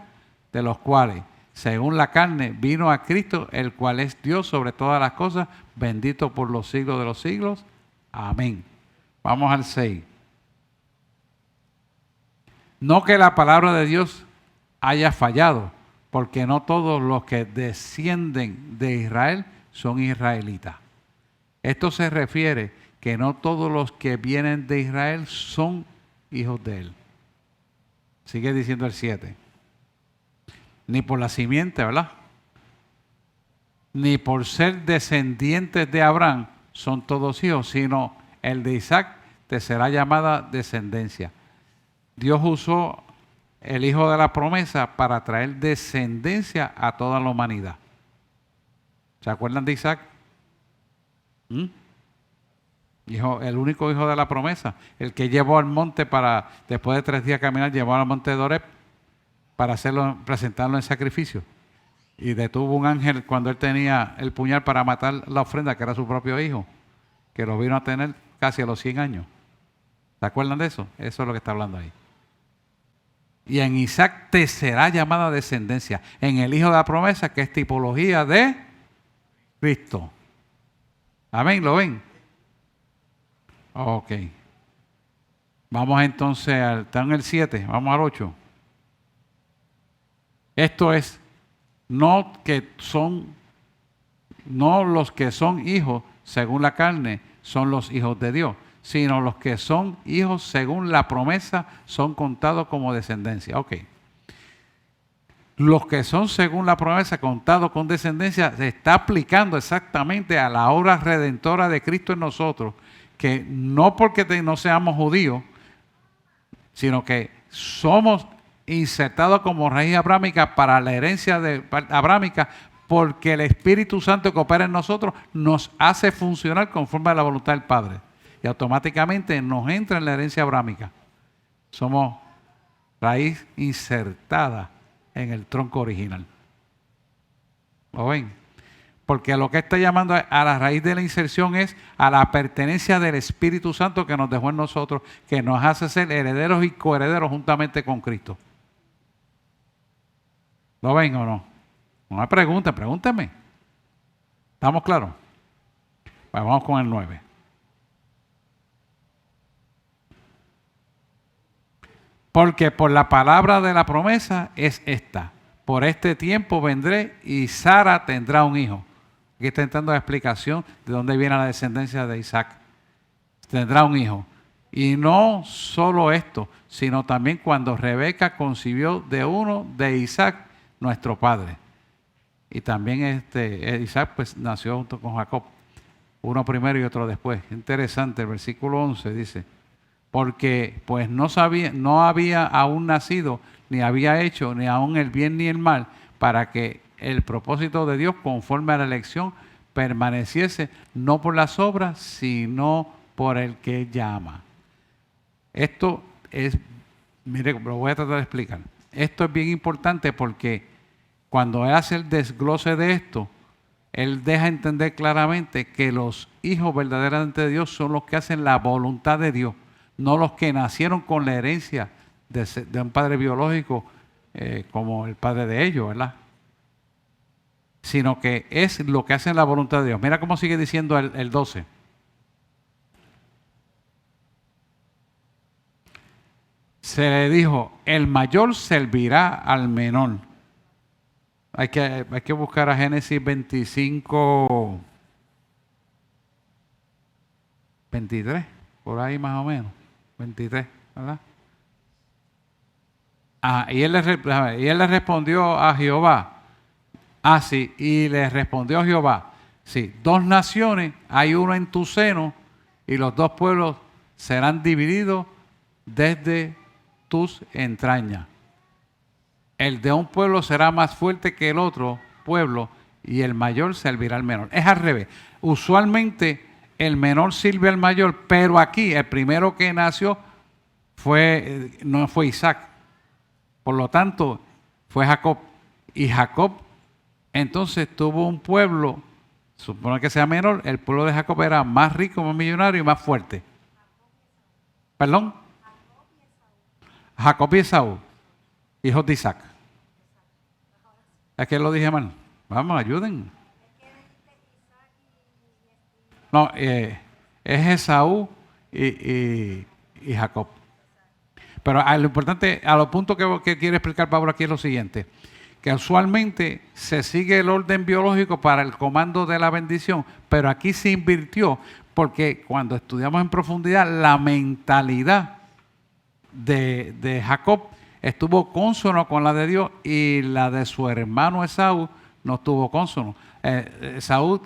de los cuales según la carne vino a Cristo, el cual es Dios sobre todas las cosas, bendito por los siglos de los siglos. Amén. Vamos al 6. No que la palabra de Dios haya fallado, porque no todos los que descienden de Israel son israelitas. Esto se refiere que no todos los que vienen de Israel son hijos de Él. Sigue diciendo el 7. Ni por la simiente, ¿verdad? Ni por ser descendientes de Abraham son todos hijos, sino el de Isaac te será llamada descendencia. Dios usó el hijo de la promesa para traer descendencia a toda la humanidad. ¿Se acuerdan de Isaac? El único hijo de la promesa, el que llevó al monte para, después de 3 días caminar, llevó al monte de Oreb para presentarlo en sacrificio. Y detuvo un ángel cuando él tenía el puñal para matar la ofrenda, que era su propio hijo, que lo vino a tener casi a los 100 años. ¿Se acuerdan de eso? Eso es lo que está hablando ahí. Y en Isaac te será llamada descendencia, en el hijo de la promesa, que es tipología de Cristo. Amén, ¿lo ven? Ok. Vamos entonces, está en el 7, vamos al 8. Esto es, no los que son hijos según la carne son los hijos de Dios, sino los que son hijos según la promesa son contados como descendencia. Ok. Los que son según la promesa contados con descendencia se está aplicando exactamente a la obra redentora de Cristo en nosotros, que no porque no seamos judíos, sino que somos insertados como raíz abrámica para la herencia abrámica, porque el Espíritu Santo que opera en nosotros nos hace funcionar conforme a la voluntad del Padre. Y automáticamente nos entra en la herencia abrámica. Somos raíz insertada en el tronco original. ¿Lo ven? Porque lo que está llamando a la raíz de la inserción es a la pertenencia del Espíritu Santo que nos dejó en nosotros, que nos hace ser herederos y coherederos juntamente con Cristo. ¿Lo ven o no? No me pregunten, pregúntenme. ¿Estamos claros? Pues vamos con el 9. Porque por la palabra de la promesa es esta. Por este tiempo vendré y Sara tendrá un hijo. Aquí está entrando la explicación de dónde viene la descendencia de Isaac. Tendrá un hijo. Y no solo esto, sino también cuando Rebeca concibió de uno de Isaac, nuestro padre. Y también Isaac pues nació junto con Jacob. Uno primero y otro después. Interesante, el versículo 11 dice, porque pues no había aún nacido, ni había hecho ni aún el bien ni el mal, para que el propósito de Dios conforme a la elección permaneciese no por las obras, sino por el que llama. Esto es, mire, lo voy a tratar de explicar. Esto es bien importante porque cuando él hace el desglose de esto, él deja entender claramente que los hijos verdaderamente de Dios son los que hacen la voluntad de Dios, no los que nacieron con la herencia de un padre biológico como el padre de ellos, ¿verdad? Sino que es lo que hacen la voluntad de Dios. Mira cómo sigue diciendo el 12. Se le dijo, el mayor servirá al menor. Hay que buscar a Génesis 25, 23, por ahí más o menos, 23, ¿verdad? Y él le respondió a Jehová. Sí, y le respondió Jehová, sí, 2 naciones, hay uno en tu seno, y los 2 pueblos serán divididos desde tus entrañas. El de un pueblo será más fuerte que el otro pueblo, y el mayor servirá al menor. Es al revés. Usualmente el menor sirve al mayor, pero aquí el primero que nació no fue Isaac. Por lo tanto, fue Jacob. Y Jacob entonces tuvo un pueblo, supone que sea menor, el pueblo de Jacob era más rico, más millonario y más fuerte. ¿Perdón? Jacob y Esaú, hijos de Isaac. Es que lo dije mal. Vamos, ayuden. No, es Esaú y Jacob. Pero lo importante, a lo punto que quiere explicar Pablo aquí es lo siguiente. Que usualmente se sigue el orden biológico para el comando de la bendición, pero aquí se invirtió porque cuando estudiamos en profundidad la mentalidad de Jacob estuvo cónsono con la de Dios y la de su hermano Esaú no estuvo cónsono. Esaú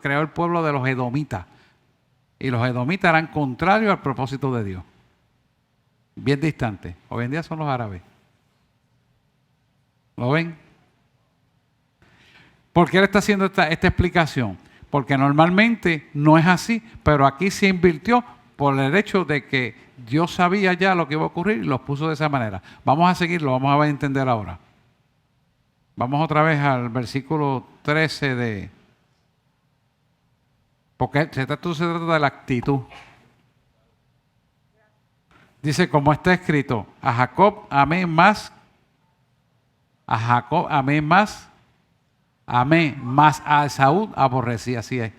creó el pueblo de los edomitas y los edomitas eran contrarios al propósito de Dios. Bien distantes. Hoy en día son los árabes. ¿Lo ven? ¿Por qué él está haciendo esta explicación? Porque normalmente no es así, pero aquí se invirtió por el hecho de que Dios sabía ya lo que iba a ocurrir y los puso de esa manera. Vamos a seguirlo, vamos a entender ahora. Vamos otra vez al versículo 13 porque se trata de la actitud. Dice, como está escrito, a Jacob amé más, más a Esaú aborrecí, así es.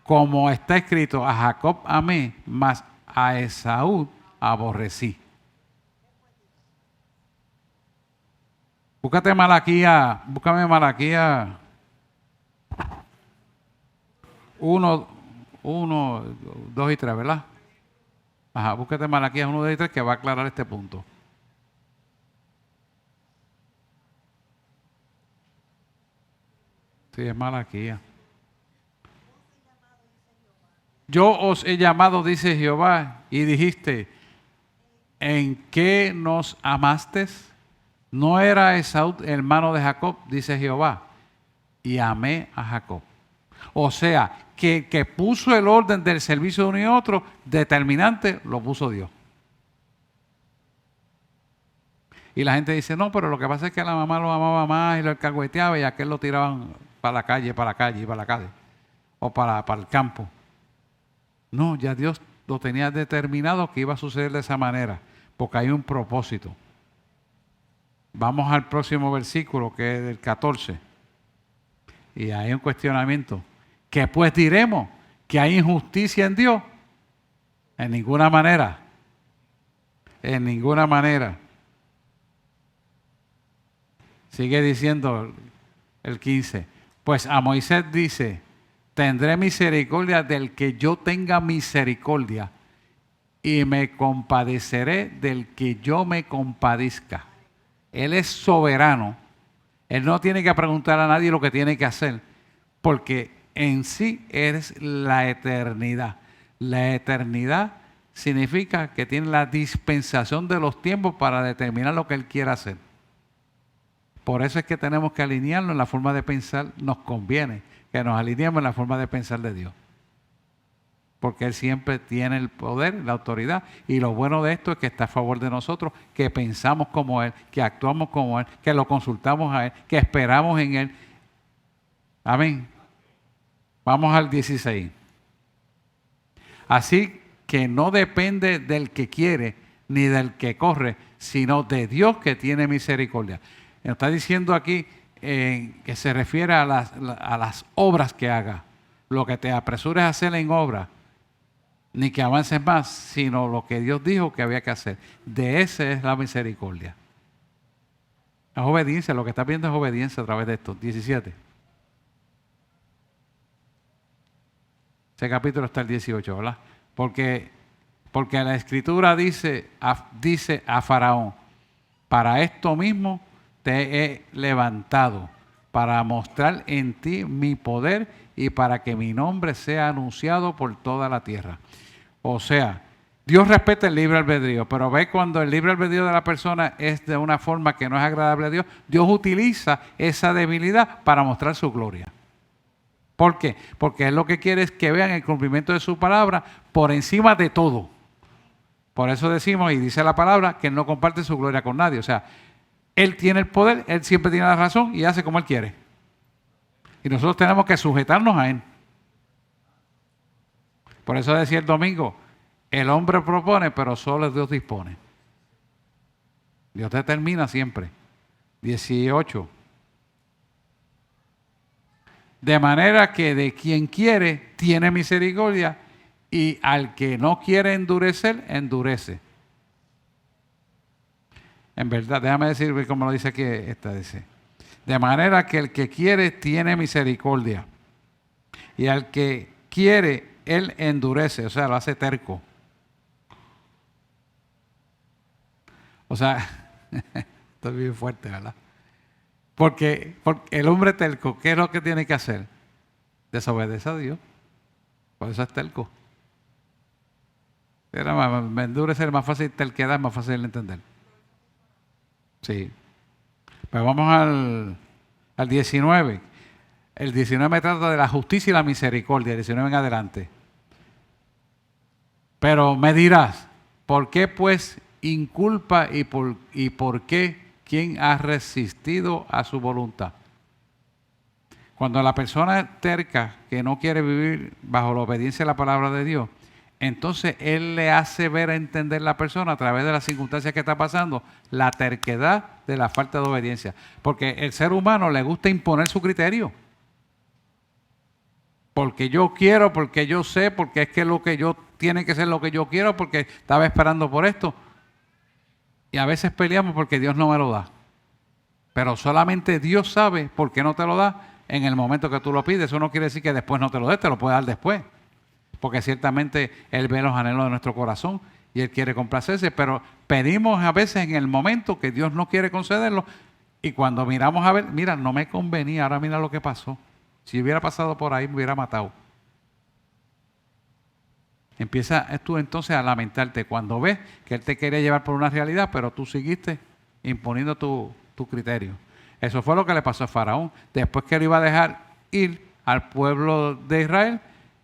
Como está escrito, a Jacob amé, más a Esaú aborrecí. Búscame Malaquía 1, 2 y 3, ¿verdad? Búscate Malaquías 1, 2 y 3 que va a aclarar este punto. Sí, es Malaquías. Yo os he llamado, dice Jehová, y dijiste, ¿en qué nos amaste? No era Esaú hermano de Jacob, dice Jehová, y amé a Jacob. O sea, que puso el orden del servicio de uno y otro, determinante, lo puso Dios. Y la gente dice, no, pero lo que pasa es que la mamá lo amaba más y lo alcahueteaba y a aquel lo tiraban para la calle y para la calle. O para el campo. No, ya Dios lo tenía determinado que iba a suceder de esa manera, porque hay un propósito. Vamos al próximo versículo, que es el 14. Y hay un cuestionamiento. ¿Qué pues diremos? ¿Que hay injusticia en Dios? En ninguna manera. En ninguna manera. Sigue diciendo el 15. Pues a Moisés dice, tendré misericordia del que yo tenga misericordia y me compadeceré del que yo me compadezca. Él es soberano. Él no tiene que preguntar a nadie lo que tiene que hacer, porque en sí es la eternidad. La eternidad significa que tiene la dispensación de los tiempos para determinar lo que Él quiere hacer. Por eso es que tenemos que alinearnos en la forma de pensar. Nos conviene que nos alineemos en la forma de pensar de Dios. Porque Él siempre tiene el poder, la autoridad. Y lo bueno de esto es que está a favor de nosotros, que pensamos como Él, que actuamos como Él, que lo consultamos a Él, que esperamos en Él. Amén. Vamos al 16. Así que no depende del que quiere ni del que corre, sino de Dios que tiene misericordia. Está diciendo aquí que se refiere a las obras que haga. Lo que te apresures a hacer en obra, ni que avances más, sino lo que Dios dijo que había que hacer. De ese es la misericordia. Es obediencia, lo que está viendo es obediencia a través de esto. 17. Ese capítulo está el 18, ¿verdad? Porque la Escritura dice a Faraón, para esto mismo te he levantado, para mostrar en ti mi poder y para que mi nombre sea anunciado por toda la tierra. O sea, Dios respeta el libre albedrío, pero ve cuando el libre albedrío de la persona es de una forma que no es agradable a Dios, Dios utiliza esa debilidad para mostrar su gloria. ¿Por qué? Porque Él lo que quiere es que vean el cumplimiento de su palabra por encima de todo. Por eso decimos, y dice la palabra, que Él no comparte su gloria con nadie. O sea, Él tiene el poder, Él siempre tiene la razón y hace como Él quiere. Y nosotros tenemos que sujetarnos a Él. Por eso decía el domingo, el hombre propone, pero solo Dios dispone. Dios determina siempre. 18. De manera que de quien quiere, tiene misericordia, y al que no quiere endurecer, endurece. En verdad, déjame decir como lo dice aquí, dice. De manera que el que quiere, tiene misericordia, y al que quiere, él endurece, o sea, lo hace terco. O sea, esto es bien fuerte, ¿verdad? Porque el hombre terco, ¿qué es lo que tiene que hacer? Desobedece a Dios. Por eso es terco. Me endurece, es más fácil terquedad, es más fácil de entender. Sí. Pues vamos al 19. El 19 trata de la justicia y la misericordia. El 19 en adelante. Pero me dirás, ¿por qué pues inculpa y por qué quién ha resistido a su voluntad? Cuando la persona es terca, que no quiere vivir bajo la obediencia a la palabra de Dios, entonces Él le hace ver a entender la persona a través de las circunstancias que está pasando, la terquedad de la falta de obediencia. Porque el ser humano le gusta imponer su criterio. Porque yo quiero, porque yo sé, porque es que lo que yo tiene que ser lo que yo quiero, porque estaba esperando por esto. Y a veces peleamos porque Dios no me lo da. Pero solamente Dios sabe por qué no te lo da en el momento que tú lo pides. Eso no quiere decir que después no te lo dé, te lo puede dar después. Porque ciertamente Él ve los anhelos de nuestro corazón y Él quiere complacerse. Pero pedimos a veces en el momento que Dios no quiere concederlo. Y cuando miramos a ver, mira, no me convenía, ahora mira lo que pasó. Si hubiera pasado por ahí, me hubiera matado. Empieza tú entonces a lamentarte cuando ves que Él te quería llevar por una realidad, pero tú seguiste imponiendo tu criterio. Eso fue lo que le pasó a Faraón. Después que lo iba a dejar ir al pueblo de Israel,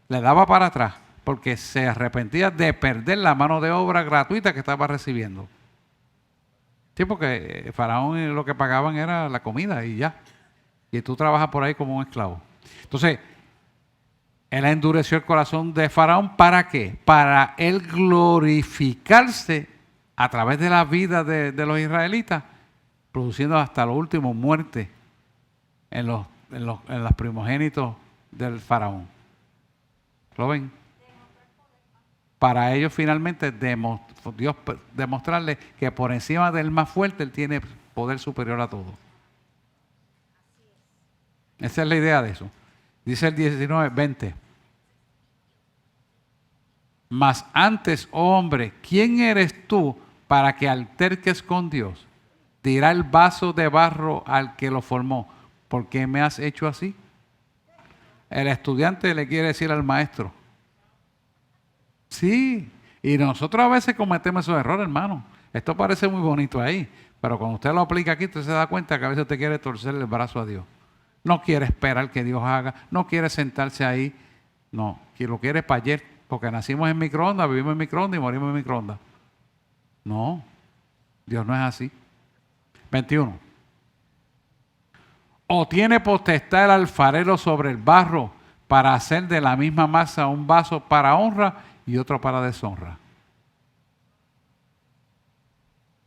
le daba para atrás, porque se arrepentía de perder la mano de obra gratuita que estaba recibiendo. Sí, porque Faraón lo que pagaban era la comida y ya. Y tú trabajas por ahí como un esclavo. Entonces, él endureció el corazón de Faraón. ¿Para qué? Para él glorificarse a través de la vida de los israelitas, produciendo hasta lo último muerte en los primogénitos del Faraón. ¿Lo ven? Para ellos finalmente Dios demostrarle que por encima del más fuerte Él tiene poder superior a todo. Esa es la idea de eso. Dice el 19:20. Mas antes, oh hombre, ¿quién eres tú para que alterques con Dios? Dirá el vaso de barro al que lo formó, ¿por qué me has hecho así? El estudiante le quiere decir al maestro. Sí, y nosotros a veces cometemos esos errores, hermano. Esto parece muy bonito ahí, pero cuando usted lo aplica aquí, usted se da cuenta que a veces usted quiere torcer el brazo a Dios. No quiere esperar que Dios haga, no quiere sentarse ahí, no, que lo quiere para ayer, porque nacimos en microondas, vivimos en microondas y morimos en microondas. No, Dios no es así. 21. ¿O tiene potestad el alfarero sobre el barro para hacer de la misma masa un vaso para honra y otro para deshonra?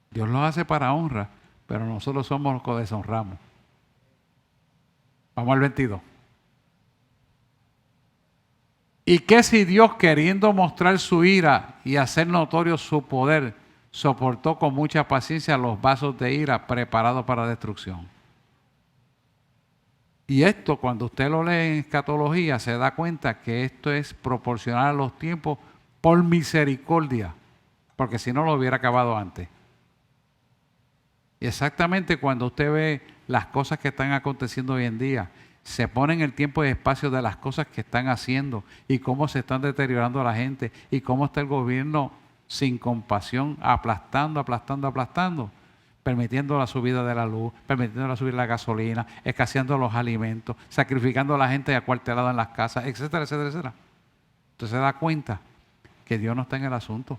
Dios lo hace para honra, pero nosotros somos los que deshonramos. Vamos al 22. ¿Y qué si Dios, queriendo mostrar su ira y hacer notorio su poder, soportó con mucha paciencia los vasos de ira preparados para destrucción? Y esto, cuando usted lo lee en escatología, se da cuenta que esto es proporcional a los tiempos por misericordia, porque si no lo hubiera acabado antes. Y exactamente cuando usted ve las cosas que están aconteciendo hoy en día, se pone en el tiempo y espacio de las cosas que están haciendo y cómo se están deteriorando a la gente y cómo está el gobierno sin compasión, aplastando, permitiendo la subida de la luz, permitiendo la subida de la gasolina, escaseando los alimentos, sacrificando a la gente acuartelada en las casas, etcétera, etcétera, etcétera. Entonces se da cuenta que Dios no está en el asunto.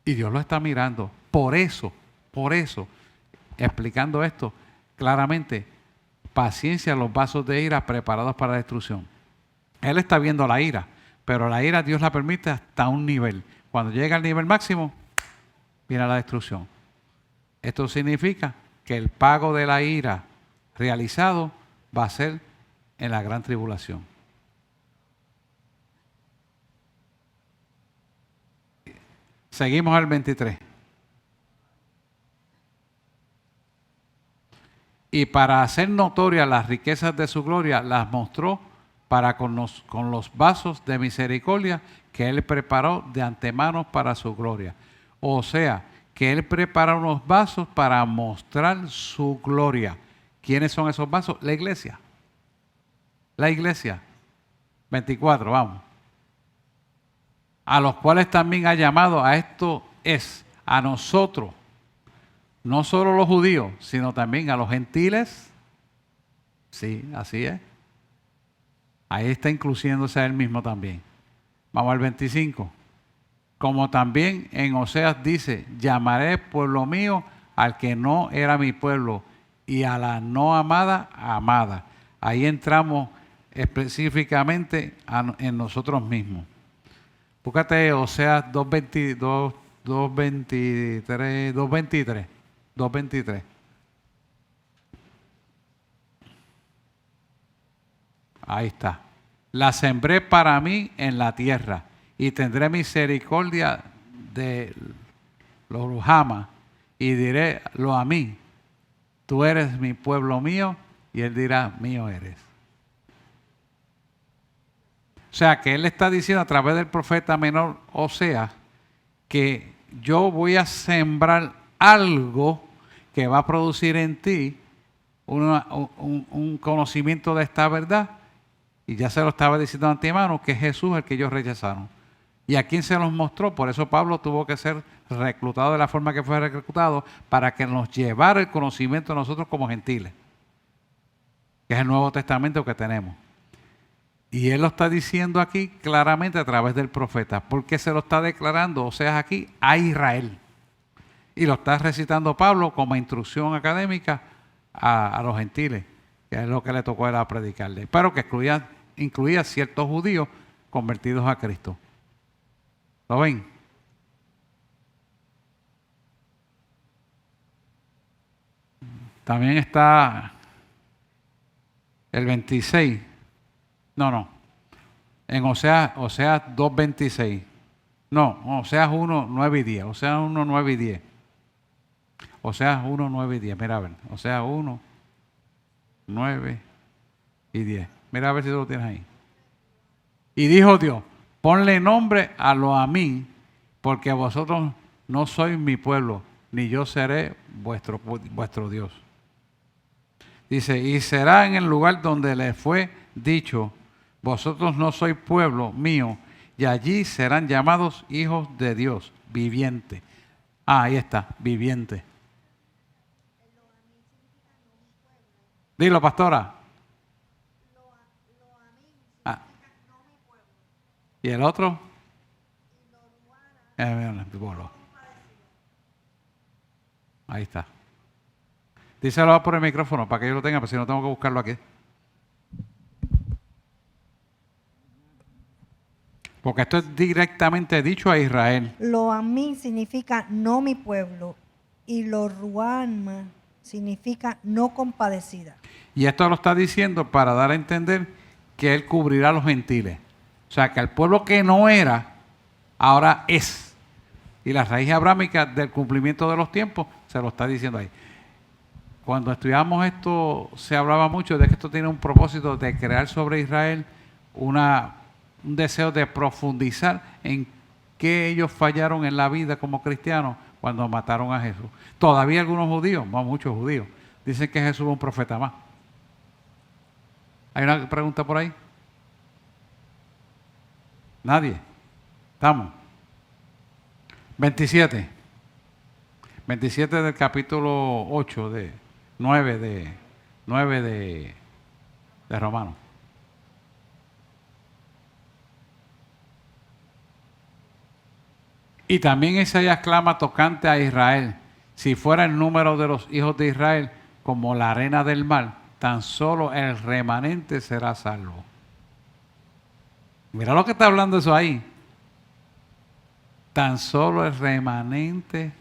Y Dios lo está mirando. Por eso, explicando esto claramente, paciencia los vasos de ira preparados para la destrucción. Él está viendo la ira, pero la ira Dios la permite hasta un nivel. Cuando llega al nivel máximo, viene la destrucción. Esto significa que el pago de la ira realizado va a ser en la gran tribulación. Seguimos al 23. Y para hacer notorias las riquezas de su gloria, las mostró para con los vasos de misericordia que Él preparó de antemano para su gloria. O sea, que Él prepara unos vasos para mostrar su gloria. ¿Quiénes son esos vasos? La iglesia. La iglesia. 24, vamos. A los cuales también ha llamado, a esto es, a nosotros, no solo los judíos, sino también a los gentiles. Sí, así es. Ahí está incluyéndose a él mismo también. Vamos al 25. Como también en Oseas dice, llamaré pueblo mío al que no era mi pueblo y a la no amada, amada. Ahí entramos específicamente en nosotros mismos. Búscate Oseas 2.23. Ahí está. La sembré para mí en la tierra y tendré misericordia de los Ruhama y diré lo a mí. Tú eres mi pueblo mío y él dirá mío eres. O sea que él está diciendo a través del profeta menor Oseas que yo voy a sembrar algo que va a producir en ti un conocimiento de esta verdad. Y ya se lo estaba diciendo de antemano, que es Jesús el que ellos rechazaron. ¿Y a quién se los mostró? Por eso Pablo tuvo que ser reclutado de la forma que fue reclutado, para que nos llevara el conocimiento a nosotros como gentiles. que es el Nuevo Testamento que tenemos. Y él lo está diciendo aquí claramente a través del profeta, porque se lo está declarando, o sea, aquí a Israel. Y lo está recitando Pablo como instrucción académica a los gentiles, que es lo que le tocó a él a predicarle, pero que incluía ciertos judíos convertidos a Cristo. ¿Lo ven? También está el 26. No. En Oseas 2:26. No, Oseas 1, 9 y 10. Oseas 1, 9 y 10. Oseas 1, 9 y 10. Mira a ver. Oseas 1, 9 y 10. Mira a ver si tú lo tienes ahí. Y dijo Dios, ponle nombre a lo a mí, porque vosotros no sois mi pueblo, ni yo seré vuestro Dios. Dice, y será en el lugar donde le fue dicho, vosotros no sois pueblo mío, y allí serán llamados hijos de Dios, viviente. Ahí está, viviente. Dilo, pastora. Ah. ¿Y el otro? Ahí está. Díselo por el micrófono para que yo lo tenga, pero si no tengo que buscarlo aquí. Porque esto es directamente dicho a Israel. Lo a mí significa no mi pueblo y lo ruanma significa no compadecida. Y esto lo está diciendo para dar a entender que él cubrirá a los gentiles. O sea, que el pueblo que no era, ahora es. Y la raíz abrámica del cumplimiento de los tiempos se lo está diciendo ahí. Cuando estudiamos esto, se hablaba mucho de que esto tiene un propósito de crear sobre Israel un deseo de profundizar en qué ellos fallaron en la vida como cristianos cuando mataron a Jesús. Todavía algunos judíos, no muchos judíos, dicen que Jesús es un profeta más. ¿Hay una pregunta por ahí? Nadie. ¿Estamos? 27. 27 del capítulo 8 de 9 de Romanos. Y también Isaías clama tocante a Israel. Si fuera el número de los hijos de Israel como la arena del mar, tan solo el remanente será salvo. Mira lo que está hablando eso ahí. Tan solo el remanente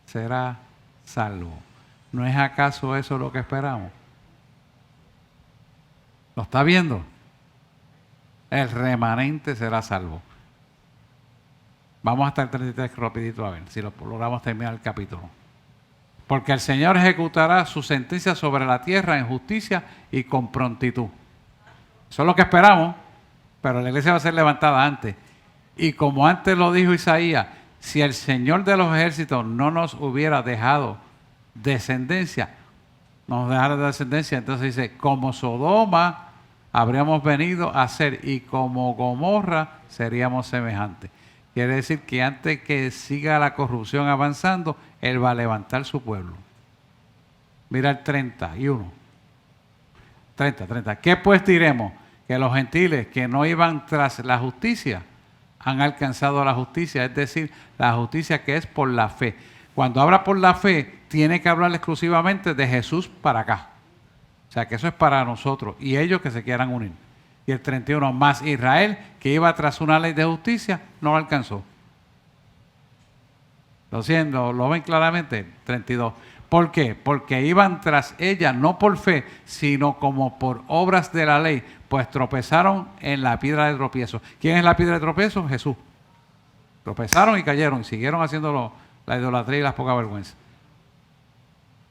será salvo. ¿No es acaso eso lo que esperamos? ¿Lo está viendo? El remanente será salvo. Vamos hasta el 33 rapidito a ver si lo logramos terminar el capítulo. Porque el Señor ejecutará su sentencia sobre la tierra en justicia y con prontitud. Eso es lo que esperamos, pero la iglesia va a ser levantada antes. Y como antes lo dijo Isaías, si el Señor de los ejércitos no nos hubiera dejado descendencia, entonces dice, como Sodoma habríamos venido a ser y como Gomorra seríamos semejantes. Quiere decir que antes que siga la corrupción avanzando, Él va a levantar su pueblo. Mira el 31. 30. ¿Qué pues diremos? Que los gentiles que no iban tras la justicia han alcanzado la justicia, es decir, la justicia que es por la fe. Cuando habla por la fe, tiene que hablar exclusivamente de Jesús para acá. O sea, que eso es para nosotros y ellos que se quieran unir. Y el 31, más Israel, que iba tras una ley de justicia, no lo alcanzó. Lo ven claramente, 32. ¿Por qué? Porque iban tras ella, no por fe, sino como por obras de la ley, pues tropezaron en la piedra de tropiezo. ¿Quién es la piedra de tropiezo? Jesús. Tropezaron y cayeron y siguieron haciendo la idolatría y las poca vergüenza.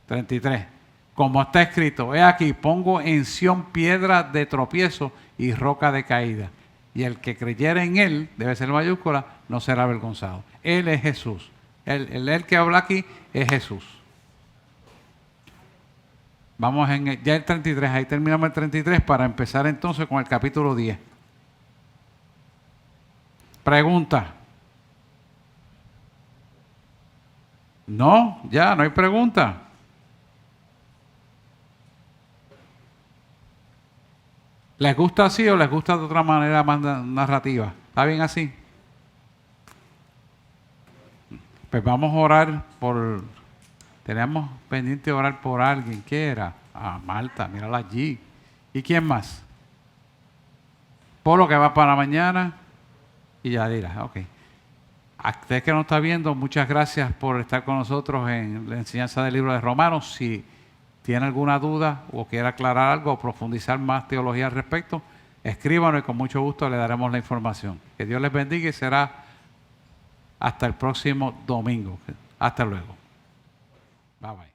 33. Como está escrito, he aquí, pongo en Sión piedra de tropiezo y roca de caída. Y el que creyere en él, debe ser mayúscula, no será avergonzado. Él es Jesús. El que habla aquí es Jesús. Vamos ya el 33, ahí terminamos el 33 para empezar entonces con el capítulo 10. Pregunta. No, ya no hay pregunta. ¿Les gusta así o les gusta de otra manera más narrativa? ¿Está bien así? Pues vamos a orar por... Tenemos pendiente de orar por alguien. ¿Qué era? Ah, Marta, mírala allí. ¿Y quién más? Polo, que va para mañana. Y Yadira, ok. A usted que nos está viendo, muchas gracias por estar con nosotros en la enseñanza del libro de Romanos. Si tiene alguna duda o quiere aclarar algo o profundizar más teología al respecto, escríbanos y con mucho gusto le daremos la información. Que Dios les bendiga y será hasta el próximo domingo. Hasta luego. Bye bye.